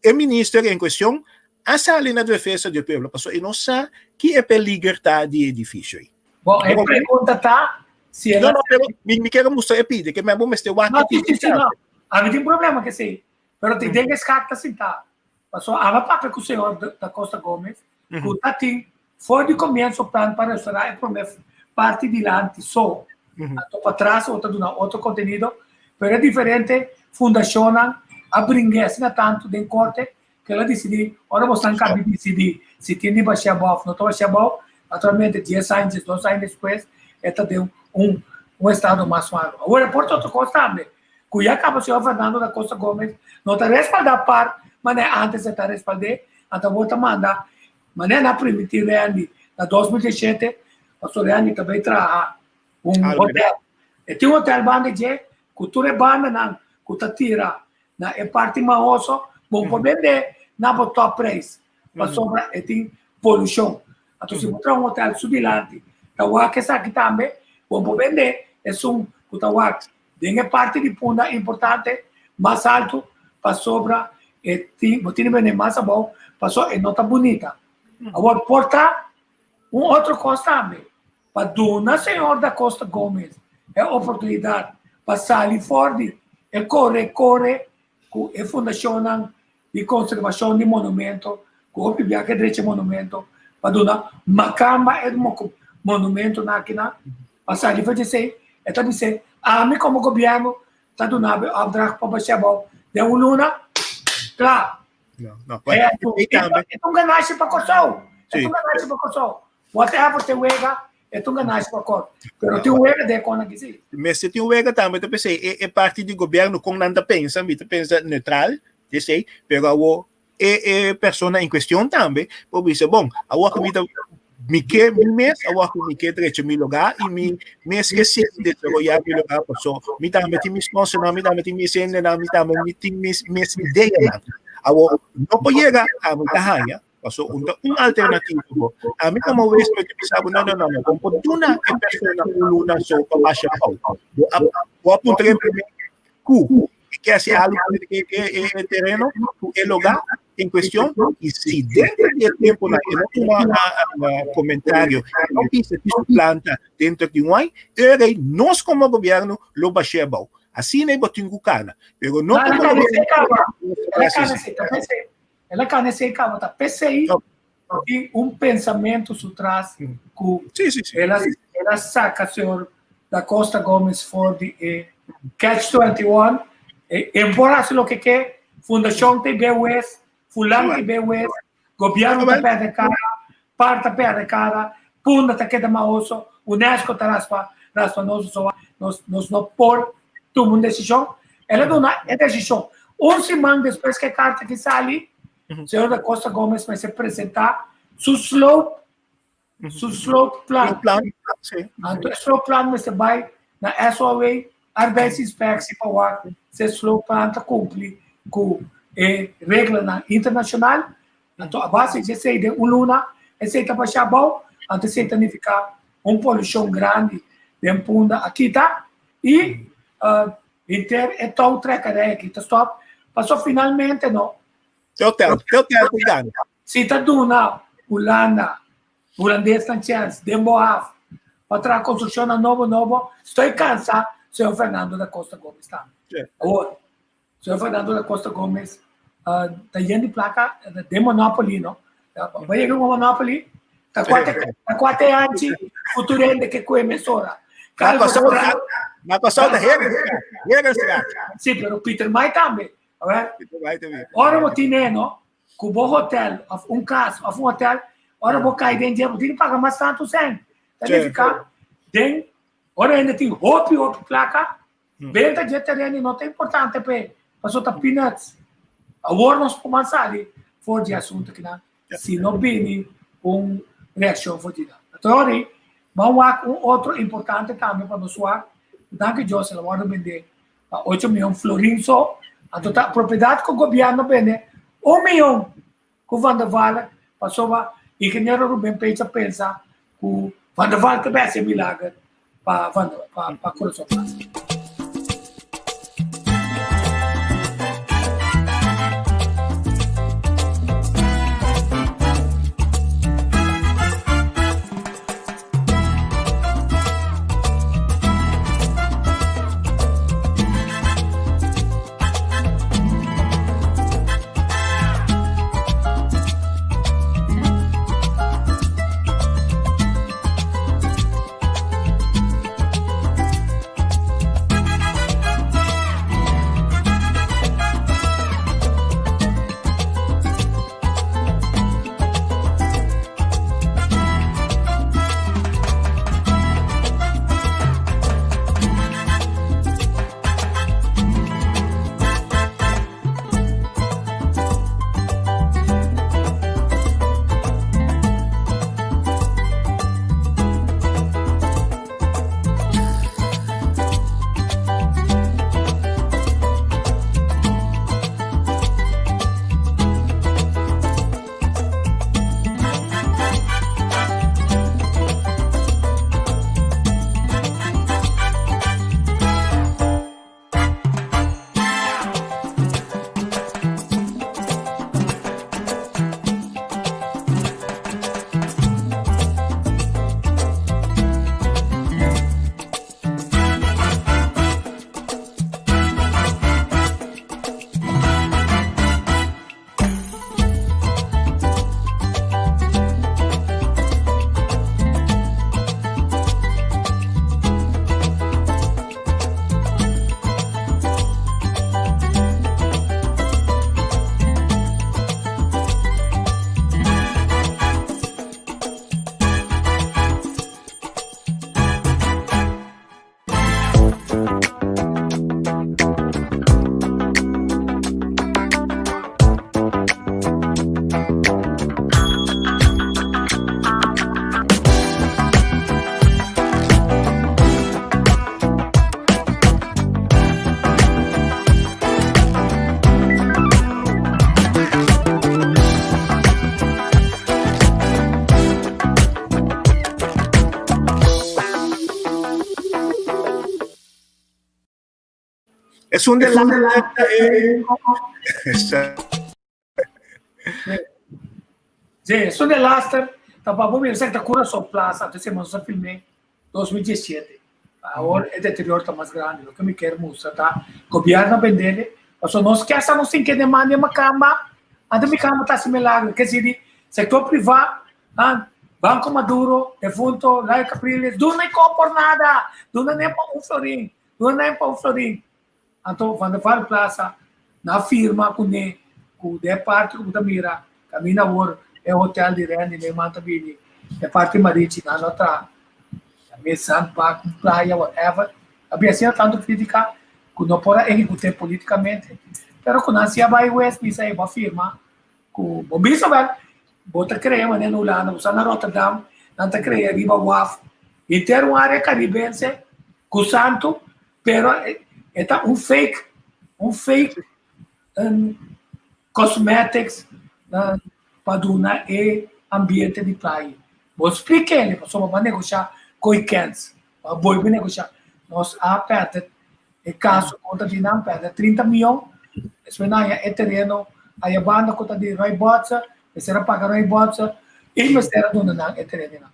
o ministro em questão a sala na defesa do povo passou e não sabe que é pela liberdade de edifício. Bom, a pergunta tá se ela não me quero mostrar e pedir que me vou mostrar o que não a mim tem problema que sim, mas tem que escatar assim tá. Passou a papel com o senhor da Costa Gomes, que tá tem foi de começo o plano para restaurar e prometer parte de lá só. Para atrás, outro conteúdo, pero é diferente, fundacionam, abringuem tanto de corte, que ela decide, agora você não cabe decidir se tem de baixar bom, não está baixar bom, atualmente 10 anos, 2 anos depois, esta deu um estado mais malo. Agora, por outra coisa também, que acaba o senhor Fernando da Costa Gomes, não está respaldado para, mas antes está respaldado, então volta a mandar, mas não permitir, na 2017, a Soriani também trabalha hotel. E tem hotel banda de cultura banda não, que tira na é parte maoso, bom para vender na top price. Mas sobra e tem poluição. Então se botar hotel subilante, tá o que está aqui também, bom para vender, é que tá o tem a parte de punda importante, mais alto, para sobra e tem bem mais bom, passou e nota bonita. Agora porta outro coisa também. Para dona senhor da Costa Gomes é oportunidade para sair fora e corre com a fundação de conservação de monumento, com o viaje direito monumento, para dona Macamba é monumento na aqui na para sair para dizer, é para dizer, a mim como governo está dando abdrag para baixar bom, de luna, claro. Não, é ganagem para Kosovo, ganagem para Kosovo. Whatever te wega é um ganagem para Kosovo, pero te wega de cona que sim. Mas se te wega também, eu pensei, é parte do governo com nada pensa neutral, eu sei, pero é pessoa em questão também, por isso, bom, a comida me quer mês, me quer 3.000 lugar e me esqueci de desenvolver meu lugar, pessoal, me dá me sponsor, me dá me cena, me dá me ideia, não pode chegar a muita raia, So, un alternativo. Kami ka mawis mo sabi no. Kung po doon na persona ulo na so papasya pa. Wapun rin ku. Kaya si Alo el terreno, el lugar en cuestión, y si dentro del tiempo na un comentario, no dice que su planta dentro de un año, nos como gobierno lo bachebao. Así no hay botingucana, pero no como gobierno. Ela caneceica, mas PCI tem pensamento por trás que ela saca, senhor da Costa Gomes Ford e Catch-21, embora se lo que quer, Fundação TB-West, Fulano TB-West, governo da pé de cara, parte pé de cara, Punda tá queda maoso, UNESCO tá raspa nos não por tomar uma decisão, ela não é decisão. Semana depois que a carta que sai, o senhor da Costa Gomes vai se apresentar seu slope plan. Então, o slope plan você vai na SOA, arbeidsinspectie para ver se o slope plan está cumpre com a regra internacional. Então, a base de ser de luna, esse está para bom, então se significa poluição grande de Punda aqui tá e então treca aqui tá stop. Passou finalmente não. Hotel cuidado. Se está dando holandês na chance, demorar para a construção novo, estou cansado, senhor Fernando da Costa Gomes está. Agora, senhor Fernando da Costa Gomes está indo de placa de Monopoly, não? Vai chegar uma Monopoly, está quatro anos, futuro de que começou. Na passou da regra. Sim, mas Peter May também. Ora vou ter com o hotel, caso, um hotel, ora vou cair dentro de pagar mais tanto sem. Significa, ora ainda tem hope placa, venda de terreno não é importante para só tá peanuts. Agora nós podemos ali for de assunto que não, se não bem reação fodida. Então, vamos a outro importante também para nós falar, que José vai vender 8 milhões florins só. Então, a propriedade que o governo vende, 1 milhão que o Vanderval passou a engenheiro Rubem Peita pensa que o Vanderval também é milagre para a Coração Plástico. Es un delante. Sim, isso é laster, tá para bom, certa cura só plaza, até semana só filmei 2017. Agora é deterioro tá mais grande, o que me quero mostrar, tá? Governo vendele, mas nós que essa não tem que demanda uma cama, anda me cama tá similar, quer dizer, setor privado, Banco Maduro, defunto, Lai Capriles, não nem compor nada, não nem para florim, não nem para florim. Então, quando vai plaza, na firma com o parte com o mira, caminha agora, é hotel de rende, nem manta bini, é parte marítima, não outra, é sandbar, praia, whatever. A Biasinha tanto crítica, que não pode executar politicamente, pero quando a Cia vai West, bisa é uma firma, com o bisa vai, bota crema, né, no Lana, usa na Rotterdam, nanta creia, riba WAF, inteiro uma área caribense, com santo, pero é fake cosmetics, paduna e ambiente de praia. Vou explicar ele, para só negociar com o Kens. Vou negociar. Nós aperta, é caso, conta de não perde 30 milhões, espenária é terreno, aí a banda conta de Roy Botsa, será pagar Roy Botsa, e mas era dona não é terreno.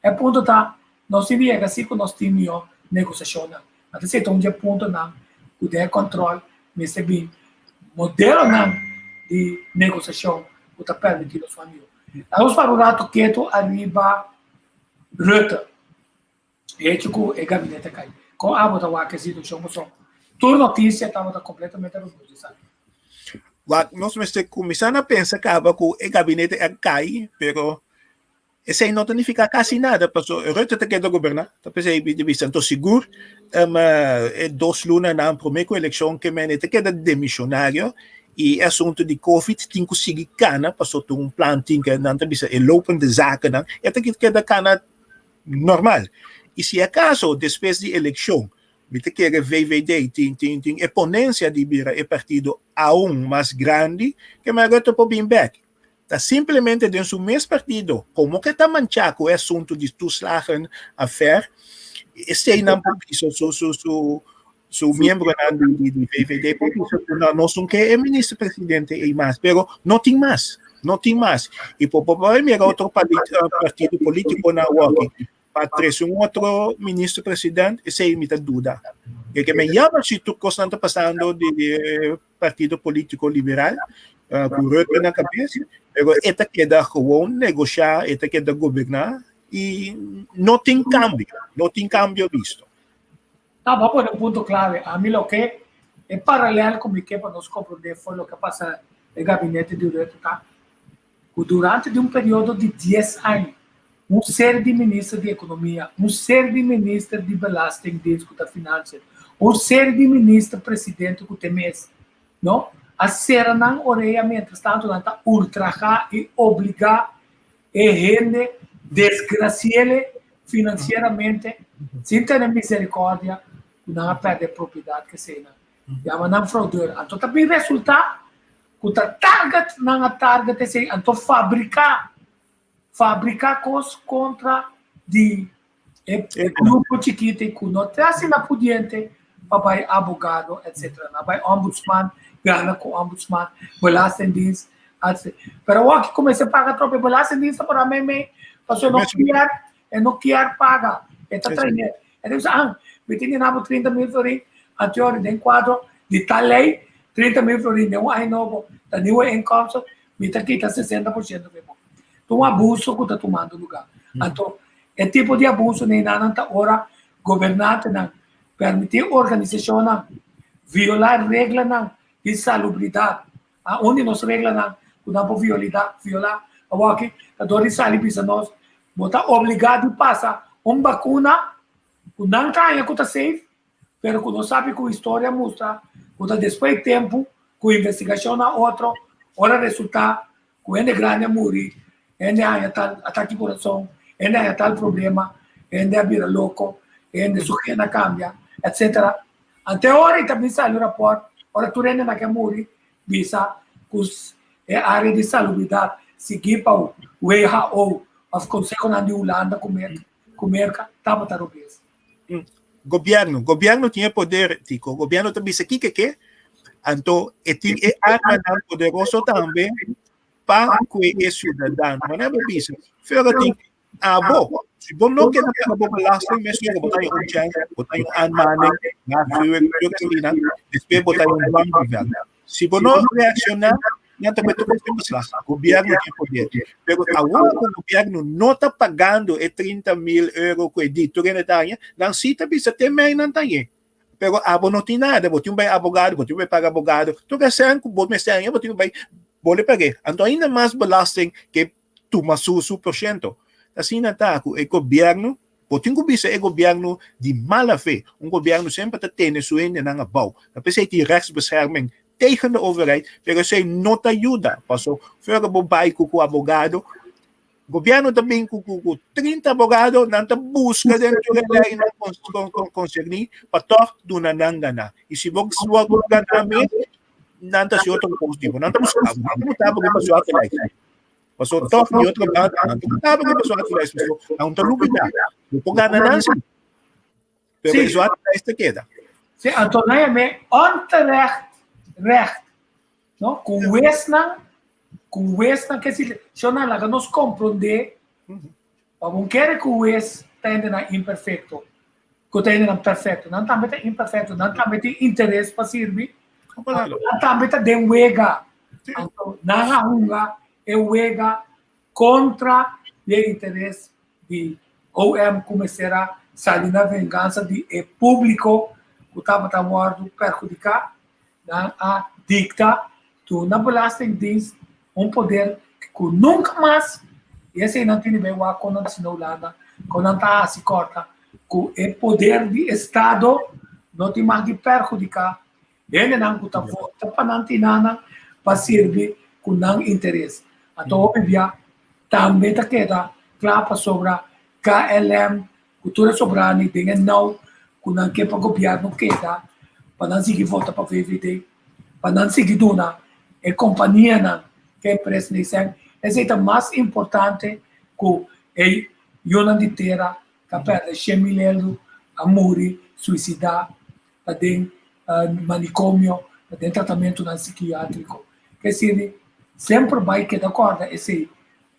É ponto tá, nós se vier assim com nós tínhamos negociação. Até se então de ponto não, o de controle, mas é bem modelo não de negociação. Está permitido sua amigo. Vamos para o rato quieto arriba Rutte. Ético e gabinete cai. Com a bota o aquecido chão só. Toda notícia estava completamente revolucionária. Nós vamos começar a pensar que o gabinete cai, pero isso não significa quase nada, porque Rutte te queda governar. Então, de vista, estou seguro, 2 lunas na primeira eleição que me queda demissionário. E assunto de COVID tem que seguir cana, passou um plano que não é lopende zaken dan, é que da cana normal. E se acaso depois de eleição, me te quer VVD tem exponência de vira e partido aún mais grande que me agora por bem back. Tá simplesmente dentro do mesmo partido, como que tá manchado o assunto de toeslagen affair, este não su membro de VVD, nós não queremos ministro-presidente e mais, pero não tem mais. E por problema, outro partido político na UOC, para trazer outro ministro-presidente, isso é muita dúvida. E que me chama se tu está passando de partido político liberal, com Rutte na cabeça, pero esta queda gewoon negociar, esta queda governar, e não tem cambio visto. Tá, vamos por um ponto clave. A mim, o que é paralelo com o que nós compreender foi o que passa no gabinete de Rutte, tá? Durante um período de 10 anos, série de ministros de economia, série de ministros de belastingdienst da finanças, série de ministros presidente que tem mês, não? A ser não oreia, mientras tanto, ultrajar e obrigar a gente desgraciele financeiramente, sem ter misericórdia, não perde propriedade que seja. Chama não fraudeur. Então, também resulta que o target não é target, então fabricar coisas contra de grupo chiquito que não traz na pudiente, papai advogado, etc. Papai ombudsman, gana com ombudsman, belastingdienst, etc. Pero o que comecei a pagar tropa belastingdienst para mim, porque não quer pagar. Está treinando. Ele diz, me tinha dado 30 mil florins, a teoria de quadro de tal lei, 30 mil florins de ano novo, da new income, me está quitando 60%. Então, abuso que está tomando lugar. Então, é tipo de abuso, nem nada, hora, governante, não, permitir organização, não, violar regras, não, de salubridade. Onde nós regras, não, não pode violar, aqui, a dor de salubridade, nós, botar obrigado a passar uma vacuna, que não tem que está safe, mas que não sabe que a história mostra, que depois de tempo, que a investigação na outra, hora resultar, que é grande morrer, é tal ataque coração, é tal problema, é vira louco, é sujeira cambia, etc. Até agora também sai o rapport, ora tu rende na que morrer, visa que a área de salubridade seguir para o WHO, of Conselho de Holanda comer estava tarobês. Gobyerno tinha poder, Tico. Gobyerno também se que anto é arma poderoso também para que o cidadão, mas não é isso. Fora tem se você não quer ter uma belasting, mas você botar um chance, botar anmaning, na gasolina, depois botar banco de venda. Se você não reaccionar, não também tu consegue lá. O governo tem poder. Pero agora o governo não está pagando 30 mil euros com editor na Itália, não se também se tem mais na Itália. Pero não tem nada, você tem um advogado, você tem pagar advogado, tu quer ser um bom mestre, você tem pode pagar. Então ainda mais belasting que tu mas su porcento. Assim não está, o governo, porque o governo de mala fé, governo sempre tem sua ende na bouw. Dat is die rechtsbescherming tegen de overheid, pero zij não ajuda. Passou, fora o bai com o advogado, o governo também com 30 advogados, não busca dentro da lei, não consegue, para tocar do nanangana. E se você ganhar não está se outro positivo, não está buscando, não está porque passou a lei. Passou toque de outra banda, não está porque passou a lei, não está lubida. Não pode ganhar nada, pero isso até queda. Sim, Antonia me onterecht, não? Com o West que se chama lá que nós compreender, para não querer que o West tenha na imperfeito, que tenha na perfeito, não também tem imperfeito, não também tem interesse para servir, não também tem wega, então não é wega contra o interesse de OM começar a sair na vingança de público que estava morto perjudicar a dicta do na belastingdienst poder que nunca mais esse não tem bem o quando se não lada quando está se corta que o poder de Estado não tem mais de perjudicar ele não está volta para não ter nada para servir com não interesse então obvia também está queda claro sobre KLM cultura soberana dengan não com não que para governo queda para não seguir volta para VVD para não seguir dona é companhia não que a empresa dizem é mais importante que a unidade inteira que perde 100 mil euros a morrer suicidar para dentro manicômio para dentro tratamento psiquiátrico que se sempre vai que de acordo esse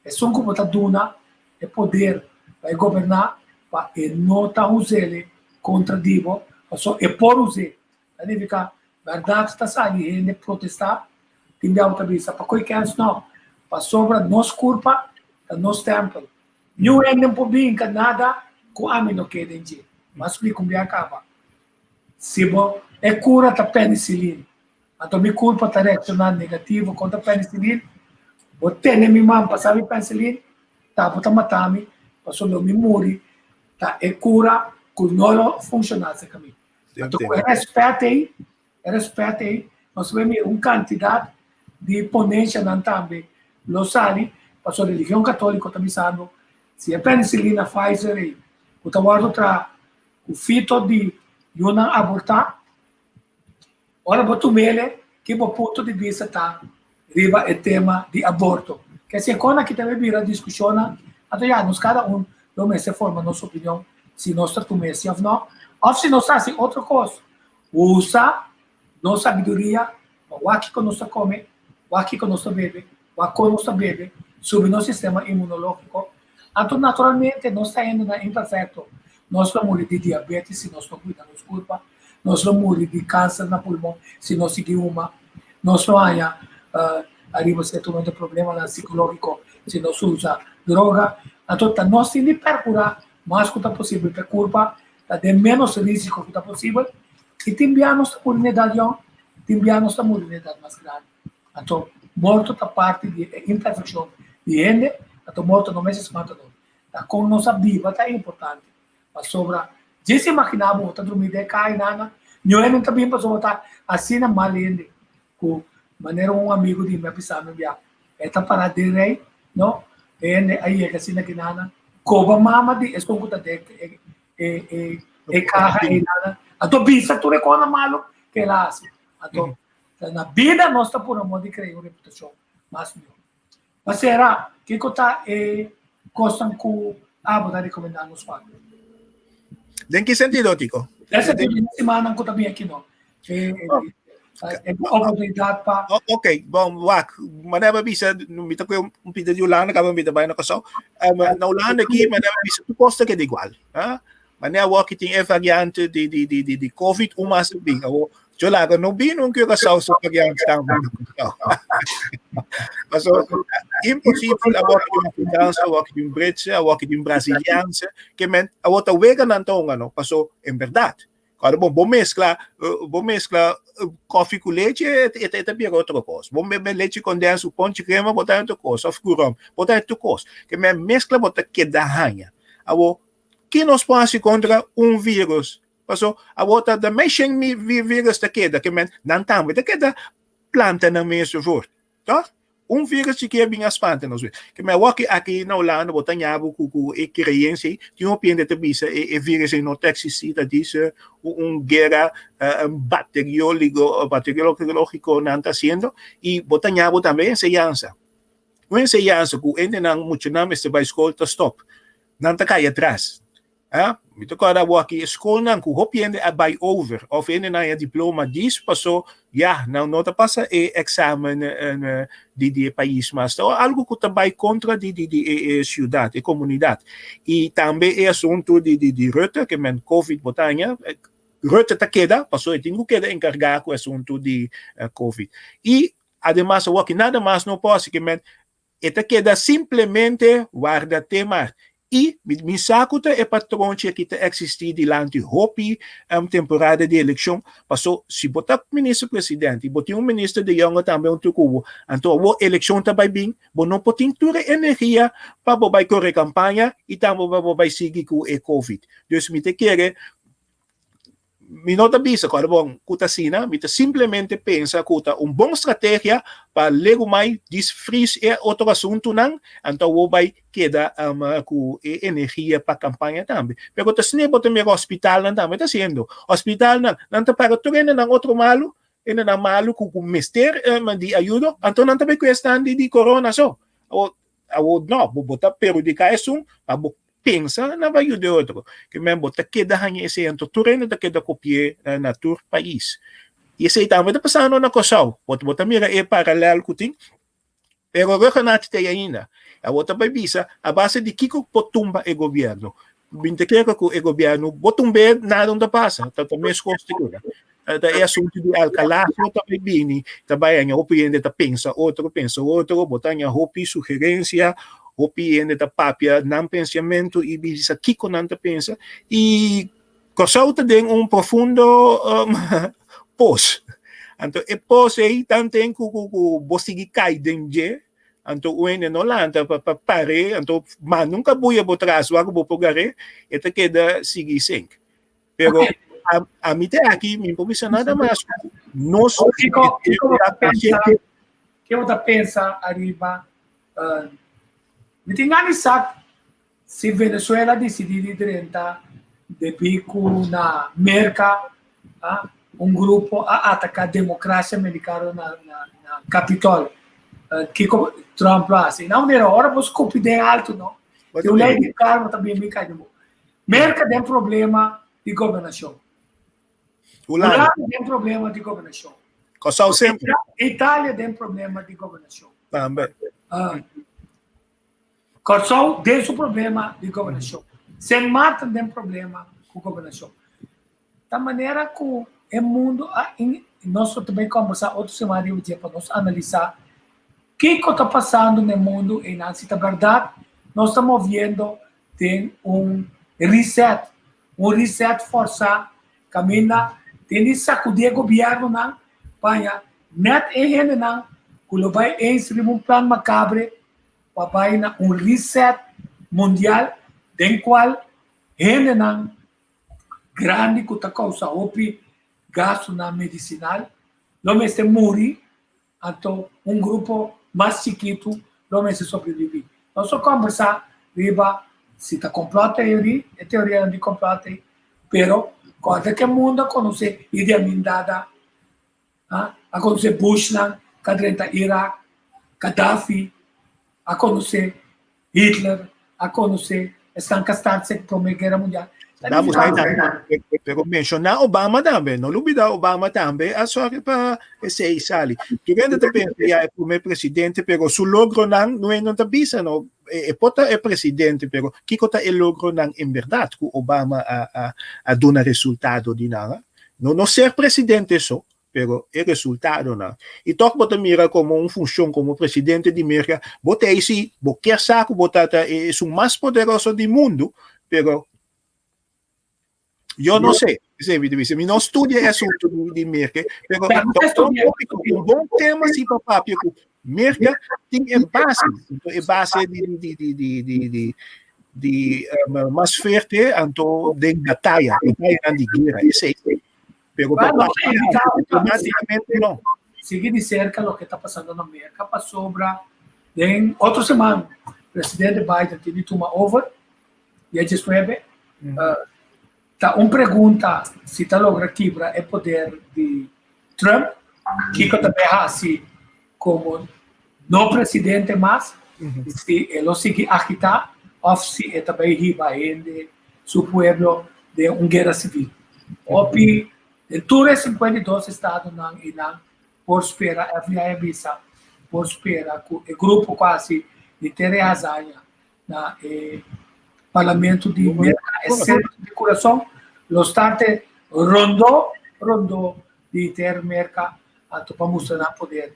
é só como está dona é poder vai governar para não estar usando contra divo só é por usar significa verdade está saindo de protestar tem outra vez para qualquer não para sobra nos culpa da nos tempo não é nem por bem que nada com a mim não quer dizer mas me como acaba se bom é cura da penicilina então me culpa está reaccionando negativo contra a penicilina botar nem minha mãe passar a penicilina tá botar matar-me passou meu me morre tá é cura que não funcionasse comigo então respeitei nós vemos quantidade de ponência não também lo sai passou a religião católica também sabe se a penicilina Pfizer aí o tawar outra o fito de não abortar ora boto mele que o ponto de vista tá riba o tema de aborto que se quando que também vira discussão até já nos cada não me se forma nossa opinião se nós tratamos ou se nós fazemos outra coisa usa nossa sabedoria o aqui que nós come o aqui que nós bebe o que nós bebe sobre nosso sistema imunológico então naturalmente nós está indo na imperfeito nós vamos morrer de diabetes se nós não cuidamos culpa nós vamos morrer de câncer na pulmão se nós seguimos nós vamos arriba certo problema psicológico se nós usa droga então nós temos que procurar mais que possível para culpa de menos risco que possível e tembiamos a comunidade tembiamos a comunidade mais grande então morto da parte de imperfeição de ende então morto não é se mata não com nossa vida tá importante mas sobra já se imaginava outra dormir de cai nada não também para botar assim na malende com maneira amigo de me avisar me via esta para de rei não ende aí é que assim que nada coba mama de estou com carro e nada então bisa tu recona malo que lá assim então na vida nossa por amor de criar uma reputação mas não mas será que está gostam que a recomendar nos pagos ¿En qué sentido, Tico? Essa é a semana que também aqui não. É oportunidade para. Ok, bom, wak, maneba bisa, mita ko yung pida di Holanda, kaba mita ba na kasaw, na Holanda aqui, maneba bisa, tu costa que de igual, maneba wak iting variante de COVID, umas bing, awo, Jolaga, no binong kyo kasaw sa pagyang tama. So, impossível awak yung Afrikaanse, awak yung Britse, awak yung Brasiliaanse, que men, awak tawegan ng taong ano, paso, en verdad. Quando bom mescla coffee com leite, é também outra coisa. Bom beber leite condensado, pão de crema, botar outra coisa, of kuram, botar outra coisa. Que me mescla botar que dá ranha. Abo, que nos passa contra vírus? Passou, a outra da mexem vírus da queda, que me não também da queda planta na mesma vort, tá? Vírus que é bem espanta nós. Que me aqui na Holanda botar nhabo com experiência, que um pende te bisa e vírus não existe, diz guerra bacteriológico não está sendo e botar nhabo também enseñanza. Uma enseñanza que ainda não muito não se vai escola stop. Não está cai atrás. Me tocou aqui escola não que o piende a by over of ainda não é diploma disso passou não nota passa exame de país mas algo que também contra de cidade, comunidade e também é assunto de Rutte que men Covid botanya Rutte tá queda passou e tenho que encargar com o assunto de Covid e además o que nada mais não pode que men eta queda simplesmente guarda tema e me sacuta é patrão que está existir durante a temporada de eleição. Passou, se botar ministro-presidente, botar ministro de Jonge também um tucubo, então a eleição também bem, não pode ter energia para vai correr campanha e também vai seguir com o Covid. Então, me te quer mi nota bisa ko bom kutasina mi simplesmente pensa kuta boa estratégia para lego mai disfris outro assunto não então o vai queda com energia para campanha também pero tas ne botar meu hospital não também tá sendo hospital não tá para tudo não outro malo ainda não malo com mister de ajuda então não também questão de corona só ou não botar periodicar isso pensa na vai de outro que mesmo tá queda hanya esse ento tureno tá queda copie na tur país e esse também tá passando na coisa bota mira é paralelo com tem pero agora não tem ainda a outra vai bisa a base de kiko potumba o governo binte que o governo botumbe nada onde passa tá também escolha é assunto de Alcalá também bini também a opinião tá pensa outro botanya hopi sugerência opinião da papia não pensamento e bisa kiko não pensa e cosauta tem profundo pos então e pos aí também com bosigi cai dengue então o ene não lanta para pare então mas nunca boia botrás o algo pogare e te queda seguir sem pero a mim aqui me improvisa nada mais nós que eu pensa arriba me tem analisado se Venezuela decidir de bico na merca grupo a atacar a democracia americana na Capitólio que Trump assim não era hora você copia alto não eu leio de carro também me cai merca tem problema de governação Holanda tem problema de governação Itália tem problema de governação também Corsol tem seu problema de governação. Saint Martin tem problema com governação. Da maneira que o mundo, nós também conversamos outra semana para nós analisar o que está passando no mundo e na verdade nós estamos vendo tem reset forçado, caminha, tem sacudir o governo na Espanha, net e gente na, que vai inserir plano macabre papai na reset mundial den qual gente na grande que está causa opi gasto na medicinal lo me se morri então grupo mais chiquito lo me se sobrevive nós só conversar riba se está complota a teoria de complota pero quando que mundo conhece ideia mindada a conhecer Bush na cadrenta Iraque Gaddafi a conhecer Hitler, a conhecer esta catástrofe para a guerra mundial. Tapos ay pero mencionar Obama também, não olvidar Obama também, a sua para esse sali. Tu ainda te pensa é como presidente, pero su logro não é não tabisa, não pota é presidente, pero que cota é logro não em verdade que Obama a dona resultado de nada. Não ser presidente só, pero é resultado não. E toque bota mira como função como presidente de América, bota esse, qualquer saco bota é o mais poderoso do mundo, pero eu não sei, mi não estudia isso de América, pero um bom tema se para papo que América tem base de mais forte anto de batalha de guerra, isso é. Pero automaticamente não. Sigue de cerca o que está passando na América, para sobra em outra semana, o presidente Biden teve uma over e ele escreve tá pergunta se está logra quebrar o poder de Trump, que também assim como não presidente mais, se ele sigue agitar ou se ele também riba ainda seu povo de uma guerra civil. Opi em todos os 52 estados não por esperar a via visa por esperar o grupo quase de Tereazanha na parlamento de de coração los tarte rondou de ter merca para mostrar poder.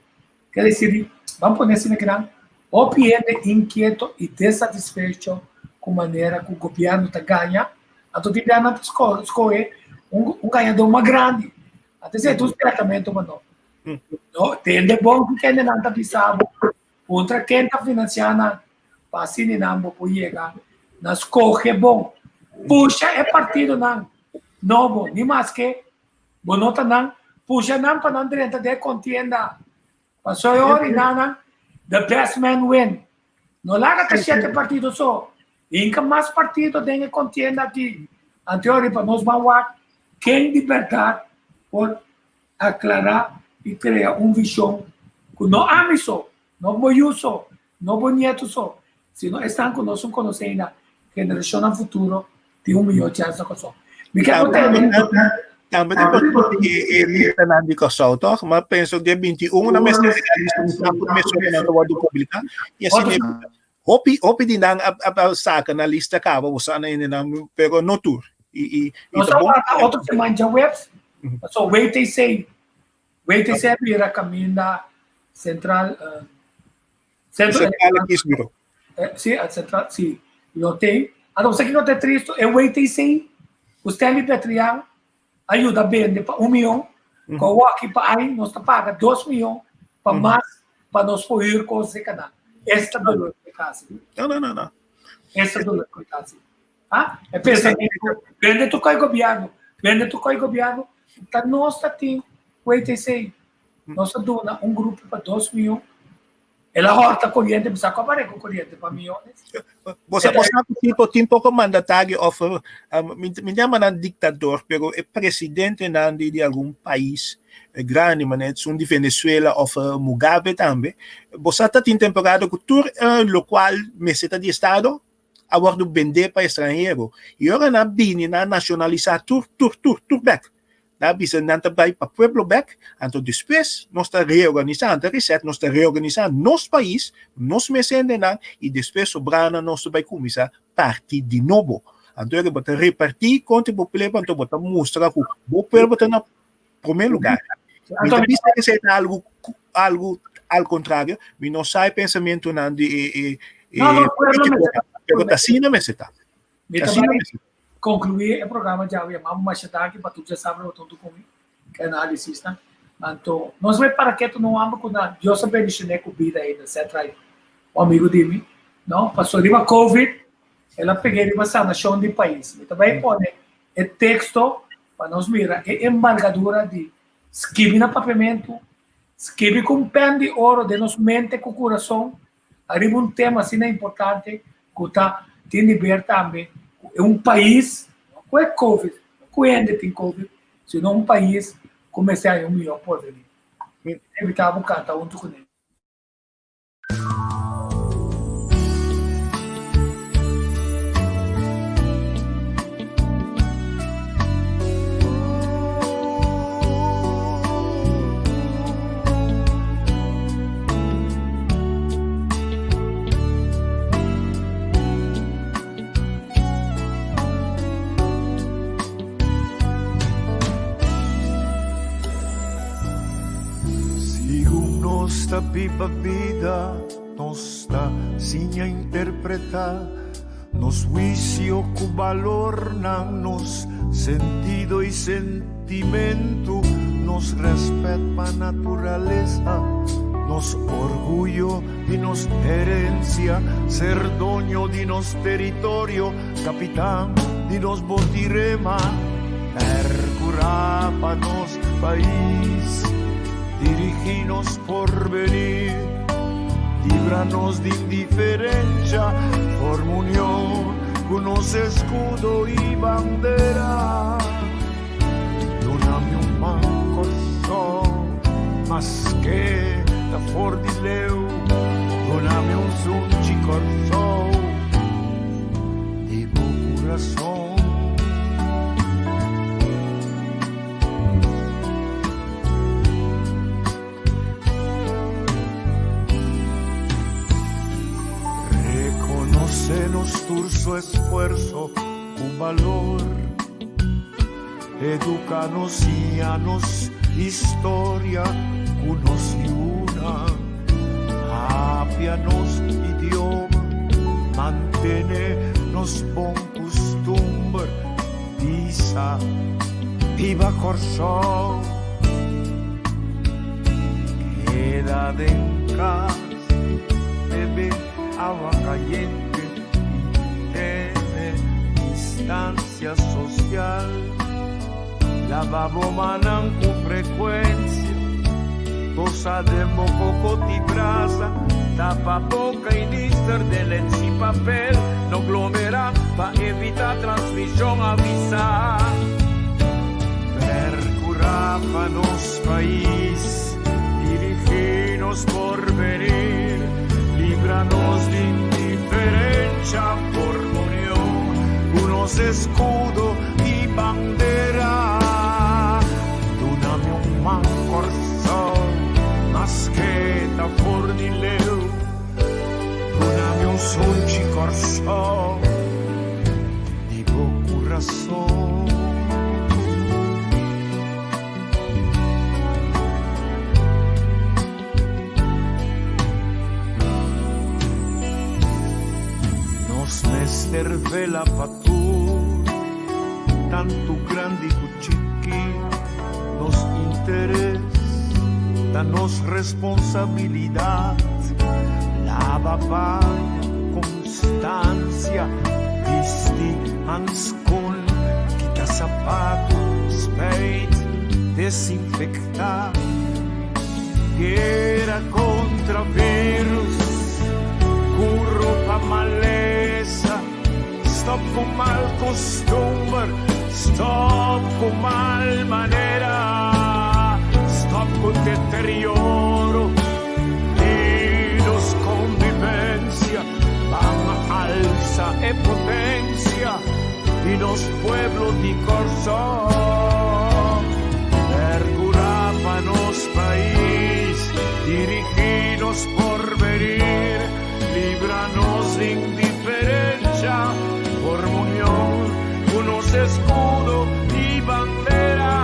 Quer dizer, vamos pôr assim na o PN inquieto e desatisfeito com a maneira que o governo está ganha, então tem que escolher ganhador mais grande. Até se tu tratamento não. Tem de bom que ainda não está pisado, contra quem está financiando, para assim não pode chegar, nas corre bom. Puxa é partido não. Novo, nem mais que bonota não, puxa não para não dentro de contienda. Passou hora e não, the best man win. Não larga que 7 partidos só. Inca mais partidos tem que contienda aqui. A teoria para nós vamos quem libertar por aclarar e criar visão que não ame só, não boiu só, não bonito só. Se não estão conosco, conhecendo a geração no futuro, tem milhão de chances com só. Também ele está na indicação, tá? Mas penso que 21 na mesa do pública e assim hopi din ang saca na lista ka ba sana ini na pero no tour e outro semana já webs so wait they say vira caminho central Kisbiro sim a central sim lo tem então você que não tem triste é wait they say você libertrian ajuda bem para 1 milhão com aqui para aí nós paga 2 milhões para mais para nós poder coisa cada esta dolor de casa não esta dolor de casa é pensamento vende tu coi governo tá nós tem wait say nós dona grupo para 2 milhões ela horta corrente precisa comparar com corrente para milhões você tipo como mandatário of me chama de ditador pero é presidente de algum país grande manet de Venezuela of Mugabe também você está em temporada que tour local meseta de estado a bordo vender para estrangeiro e agora na bini na nacionalizar tour back na bisa nanta para pueblo back então depois nós está reorganizando reset nós está reorganizando nosso país nós mesende na e depois sobrana nós vai começar partir de novo então ele bota repartir contra o povo então bota mostrar que o povo está na primeiro lugar então bisa que seja algo ao contrário mas não sai pensamento não de pero assim não meseta assim não meseta concluir o programa já havia mais aqui para tu já sabe o tanto comigo que análise está então nós vai para que tu não amba com nada eu sabia de chiné com vida ainda etc o amigo de mim não passou riba covid ela peguei riba sana chão de país então vai pôr é texto para nós mirar é embargadura de escrever na papamento escrever com pen de ouro de nos mente com coração arriba tema assim é importante que tá tem liberta também é país, não é Covid, não é ainda tem Covid, senão país começar a melhor por venir. Evitar um cantar junto com ele. nossa pipa vida, nossa sinha interpreta, nos juicio cu valor nan nos sentido e sentimento, nos respeto pa naturaleza, nos orgullo e nos herencia, ser dueño de nos territorio, capitán de nos botirema, percurar pa nos país, dirigirnos por venir, líbranos de indiferencia, forma unión con nos escudo y bandera. Dona-me man coração, mas que da for de leu, dona-me som de coração, de bom coração. Reconoce-nos tu esfuerzo, un valor, educa-nos y a-nos historia, unos y una, apia-nos idioma, mantene-nos bon costumbre, pisa, viva Corsó, queda en casa, bebe agua caliente, tiene distancia social, lavabo manan con frecuencia, tosa de moco y brasa, tapa boca y lister de leche y papel, no aglomera para evitar transmisión avisar. Percurra pa nos país, dirigirnos por venir, líbranos de indiferencia por unión, unos escudo y bandera. Dona-me man coração, mas que da for de leu, dona-me som de coração, de bom coração. Mester vela pa tu, tanto grande e chiqui, nos interés, danos responsabilidad, lava baño, constancia, visti hands con, quita zapatos, spade, desinfectar, guerra contra virus, curro pa maleza, stop con mal costumbre, stop con mal manera, stop con deterioro y los convivencia, van a alza e potencia y los pueblos de Corsó, percurra pa nos país, dirigirnos por venir, líbranos de indiferencia, por unión, unos escudo y bandera.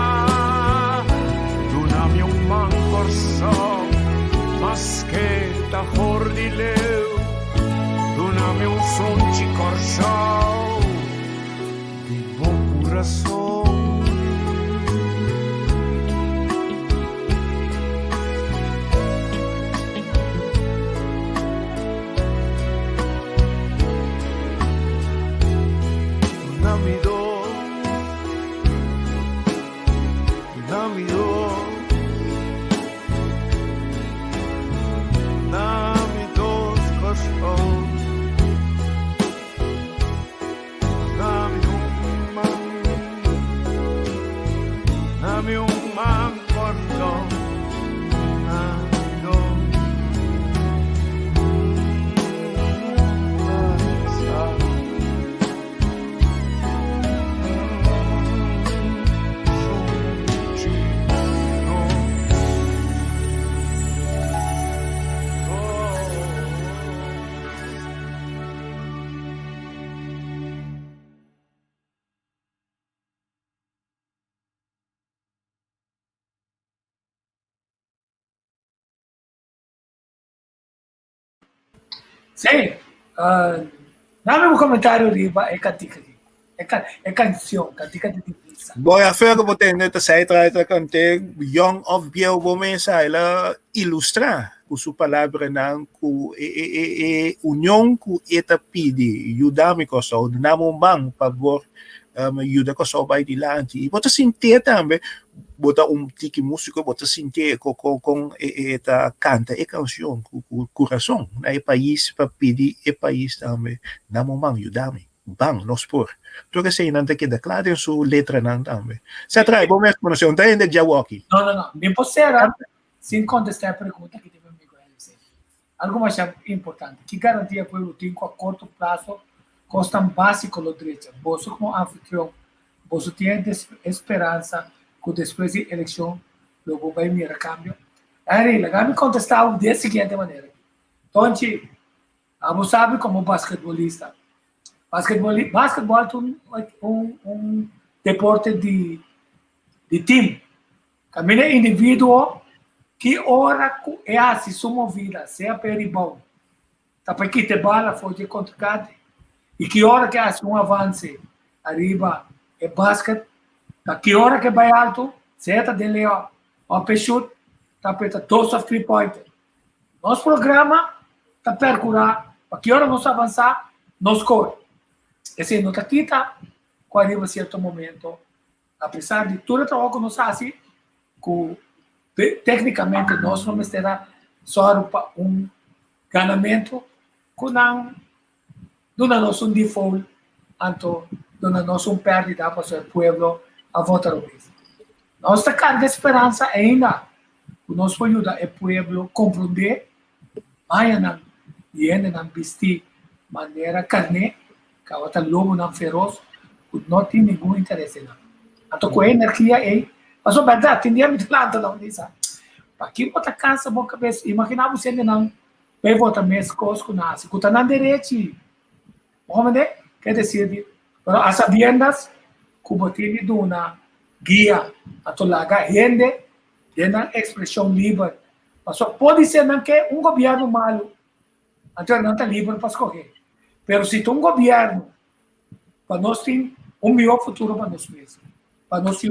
Dona-me man coração, mas que da for de leu, dona-me som de coração, de bom coração. Dame dos, Sim. Dá um comentário riba é cantica. É canção, cantica de divisa. Boy, affaire que você neta sai trata kante young of biel bomesa ela ilustra ku su palavra nang ku union ku eta pidi yudami ko so namo bang pabor yuda ko so bay di lanti bota sintia tambe bota tiki músico bota sintia con eta canta e canción ku coração na e país pa pidi e país tambe namo bang yudami bang nos por tu kasi nante que declara en su letra nang tambe se trae bom es conocer tayo de Jawaki Não. Nem pode ser, sem contestar a pergunta que teve amigo dizer. Algo mais importante, que garantia para o tempo a curto prazo custam básico no direito. Você como anfitrião, você tem esperança que depois da eleição logo vai mirar câmbio. Aí, legal me contestar da seguinte maneira. Então, você sabe como basquetebolista. Basquetebol é um deporte de time. Caminha indivíduo que ora é assim sua vida, seja peribão. Tá para que te bala foi de complicado. E que hora que hace um avance arriba é basquete, tá que hora que vai alto, seja de leo, ou pechut, tá para todos os 3 points. Nosso programa tá percurar, para que hora nós avançar, nós corre. Esse não tá quita, com arriba certo momento, apesar de tudo o trabalho que nós fazemos, tecnicamente nós vamos ter só um ganamento com nosso default, então nosso perdida para o povo a votar o país. Nossa carga de esperança ainda, o nosso ajuda é o povo compreender, mas não vestir maneira carne, que é lobo não feroz, não tem nenhum interesse não. Então com a energia aí mas, a verdade, tem dia me planta não diz. Para que bota cansa boa cabeça, imagina você não vai votar mesmo coisas nasce, que tá na direita. Homem, quer dizer, as sabiendas que você de uma guia a tolaga rende, na expressão livre. Mas só pode ser não que governo malo, então não está livre para escolher. Mas se tem governo para nós ter melhor futuro para nós mesmos, para nós ter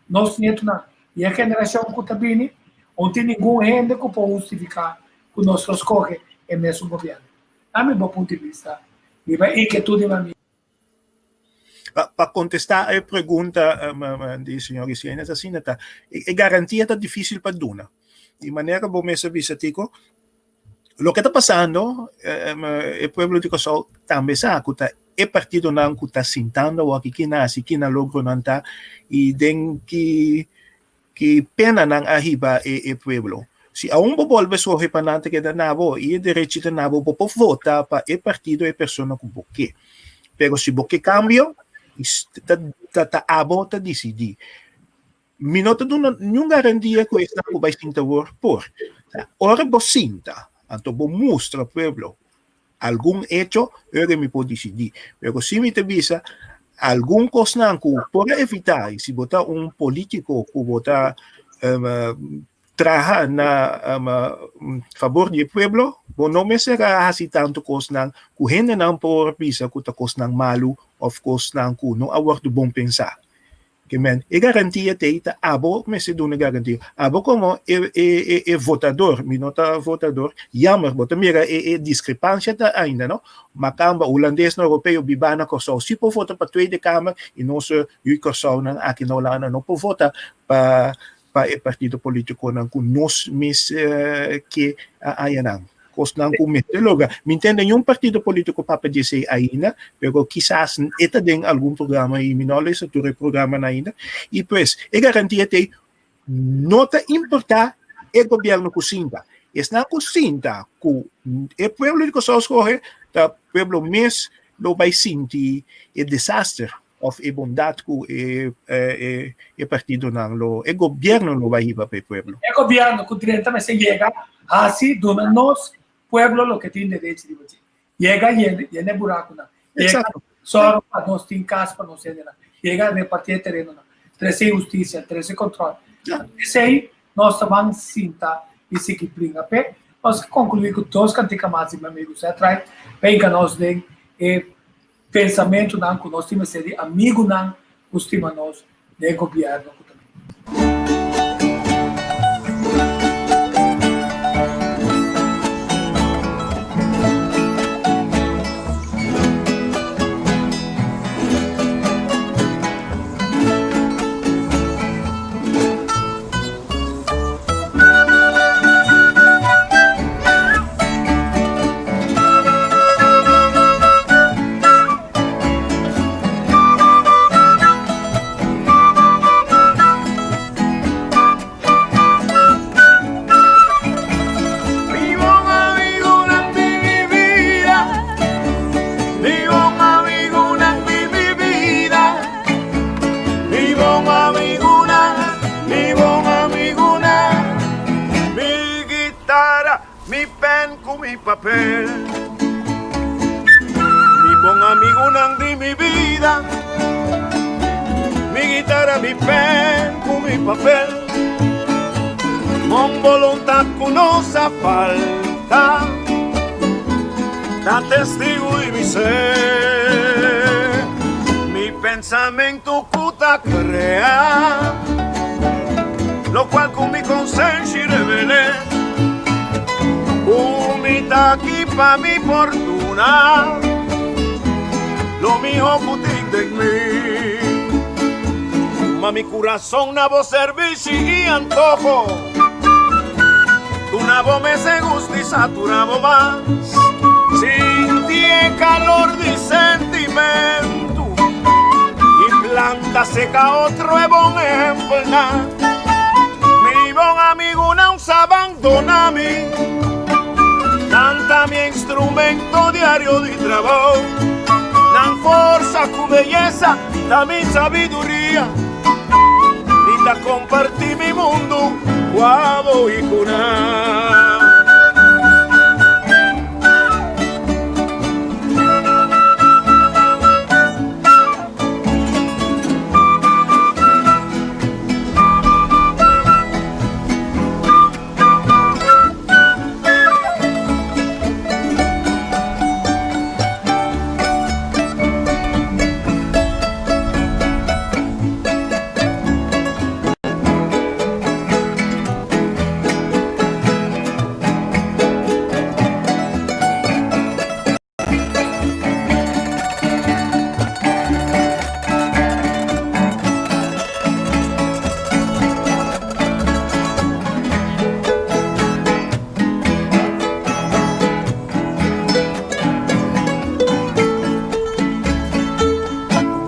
nós netos e a geração que está vindo, não tem nenhum rende que pode justificar que nós escolhe o mesmo governo. A meu ponto de vista, e que tudo é mim. Para contestar a pergunta do senhor Isiena, assim, é garantia tá difícil para Duna. De maneira como me sabe, Tico, o que está passando, o povo de Kosovo também sabe que é partido não que está sentando ou que nasce, que não logra não está, e tem que pena não arriba o povo. Se a volve sorrir para nada que da nabo, e o direito da nabo para votar para o partido e a pessoa que boque. Pero se boque cambio, está abo tá decidir. Minota não garantia que isso não vai sentar por. Ora você sinta, então você mostra ao povo algum hecho, eu me pode decidir. Pero se me te visa algum coisa que para evitar, se botar político que botar trabalhar na favor do povo, não me será assim tanto coisa que gente não por visa que coisa malo, of course que não aguardo bom pensar. Que e garantia teita abo me se dona garantia abo como votador minota votador jammer bota mira discrepância tá ainda não macamba holandês no europeu bibana Kosovo se por vota para tweede kamer e nosso Kosovo não aqui não lá não por vota para o partido político não com nós mis que aí não costa não comete logo me entende partido político para dizer ainda pero quizás eta tem algum programa e minores outro programa ainda e pues é garantia te nota importar o governo cozinha está cozinha com o povo de Kosovo escolhe o povo mesmo não vai sentir o desastre of a bondade que o partido não o governo não vai ir para o povo o governo que diretamente se chega assim dona nós pueblo lo que tiene derecho de votar. Llega y en buraco na. Llega só para nós tem casa para nós ter. Llega repartir terreno na. Trazer justiça, trazer controle. Esse aí nós vamos sentar e seguir briga. nós concluímos que todos canticam mais, meu amigo, você atrai, bem que nós tem pensamento não, que nós temos ser amigo não, estima nós, de governo também. Mi pen con mi papel, mi buen amigo nang di mi vida, mi guitarra, mi pen con mi papel, con voluntad que no se falta, da testigo y mi ser, mi pensamiento puta crea, lo cual con mi conciencia revelé. Umita aquí pa' mi fortuna, lo mío putín de mí. Ma mi corazón nabo servicio y antojo, tu nabo me se gusta y tu nabo más. Sin ti el calor de sentimiento, y planta seca otro es bon ejemplo. Mi bon amigo no se abandona a mí. Canta mi instrumento diario de trabajo, la fuerza, tu belleza, da mi sabiduría, y te compartí mi mundo, guavo y cuna.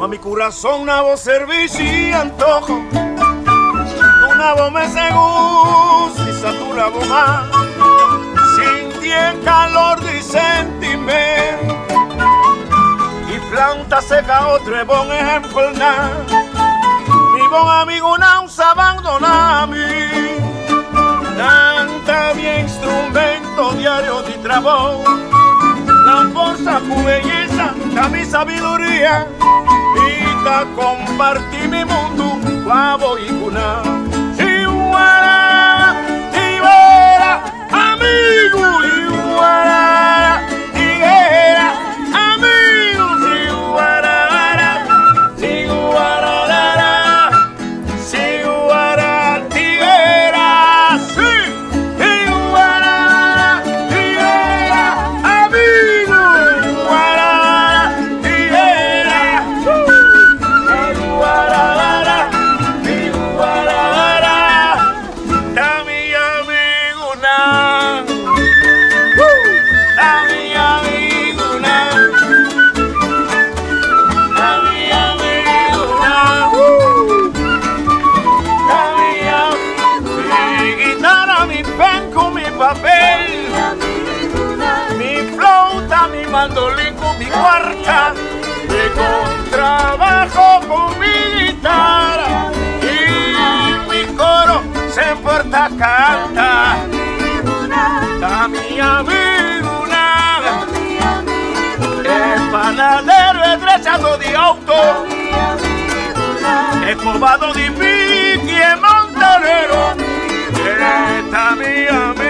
Mi corazón nabo servicio y antojo, tu nabo me se gusta y tu nabo más. Sin ti el calor de sentimiento, y planta seca otro es bon ejemplo. Mi bon amigo no se abandona a mí. Canta mi instrumento diario de trabajo, la fuerza, tu belleza, da mi sabiduría, y te compartí mi mundo, guavo y cuna. Iguara, iguara, amigo, iguara, iguara, amigo, iguara, iguara, iguara, iguara, sí, iguara, iguara, amigo, iguara, iguara, papel, mi flauta, mi mandolín con mi cuarta, de contrabajo con mi guitarra, y mi coro se porta canta. Da mi amigo el panadero es trechado de auto, es cobado de pique y montanero, está mi amigo.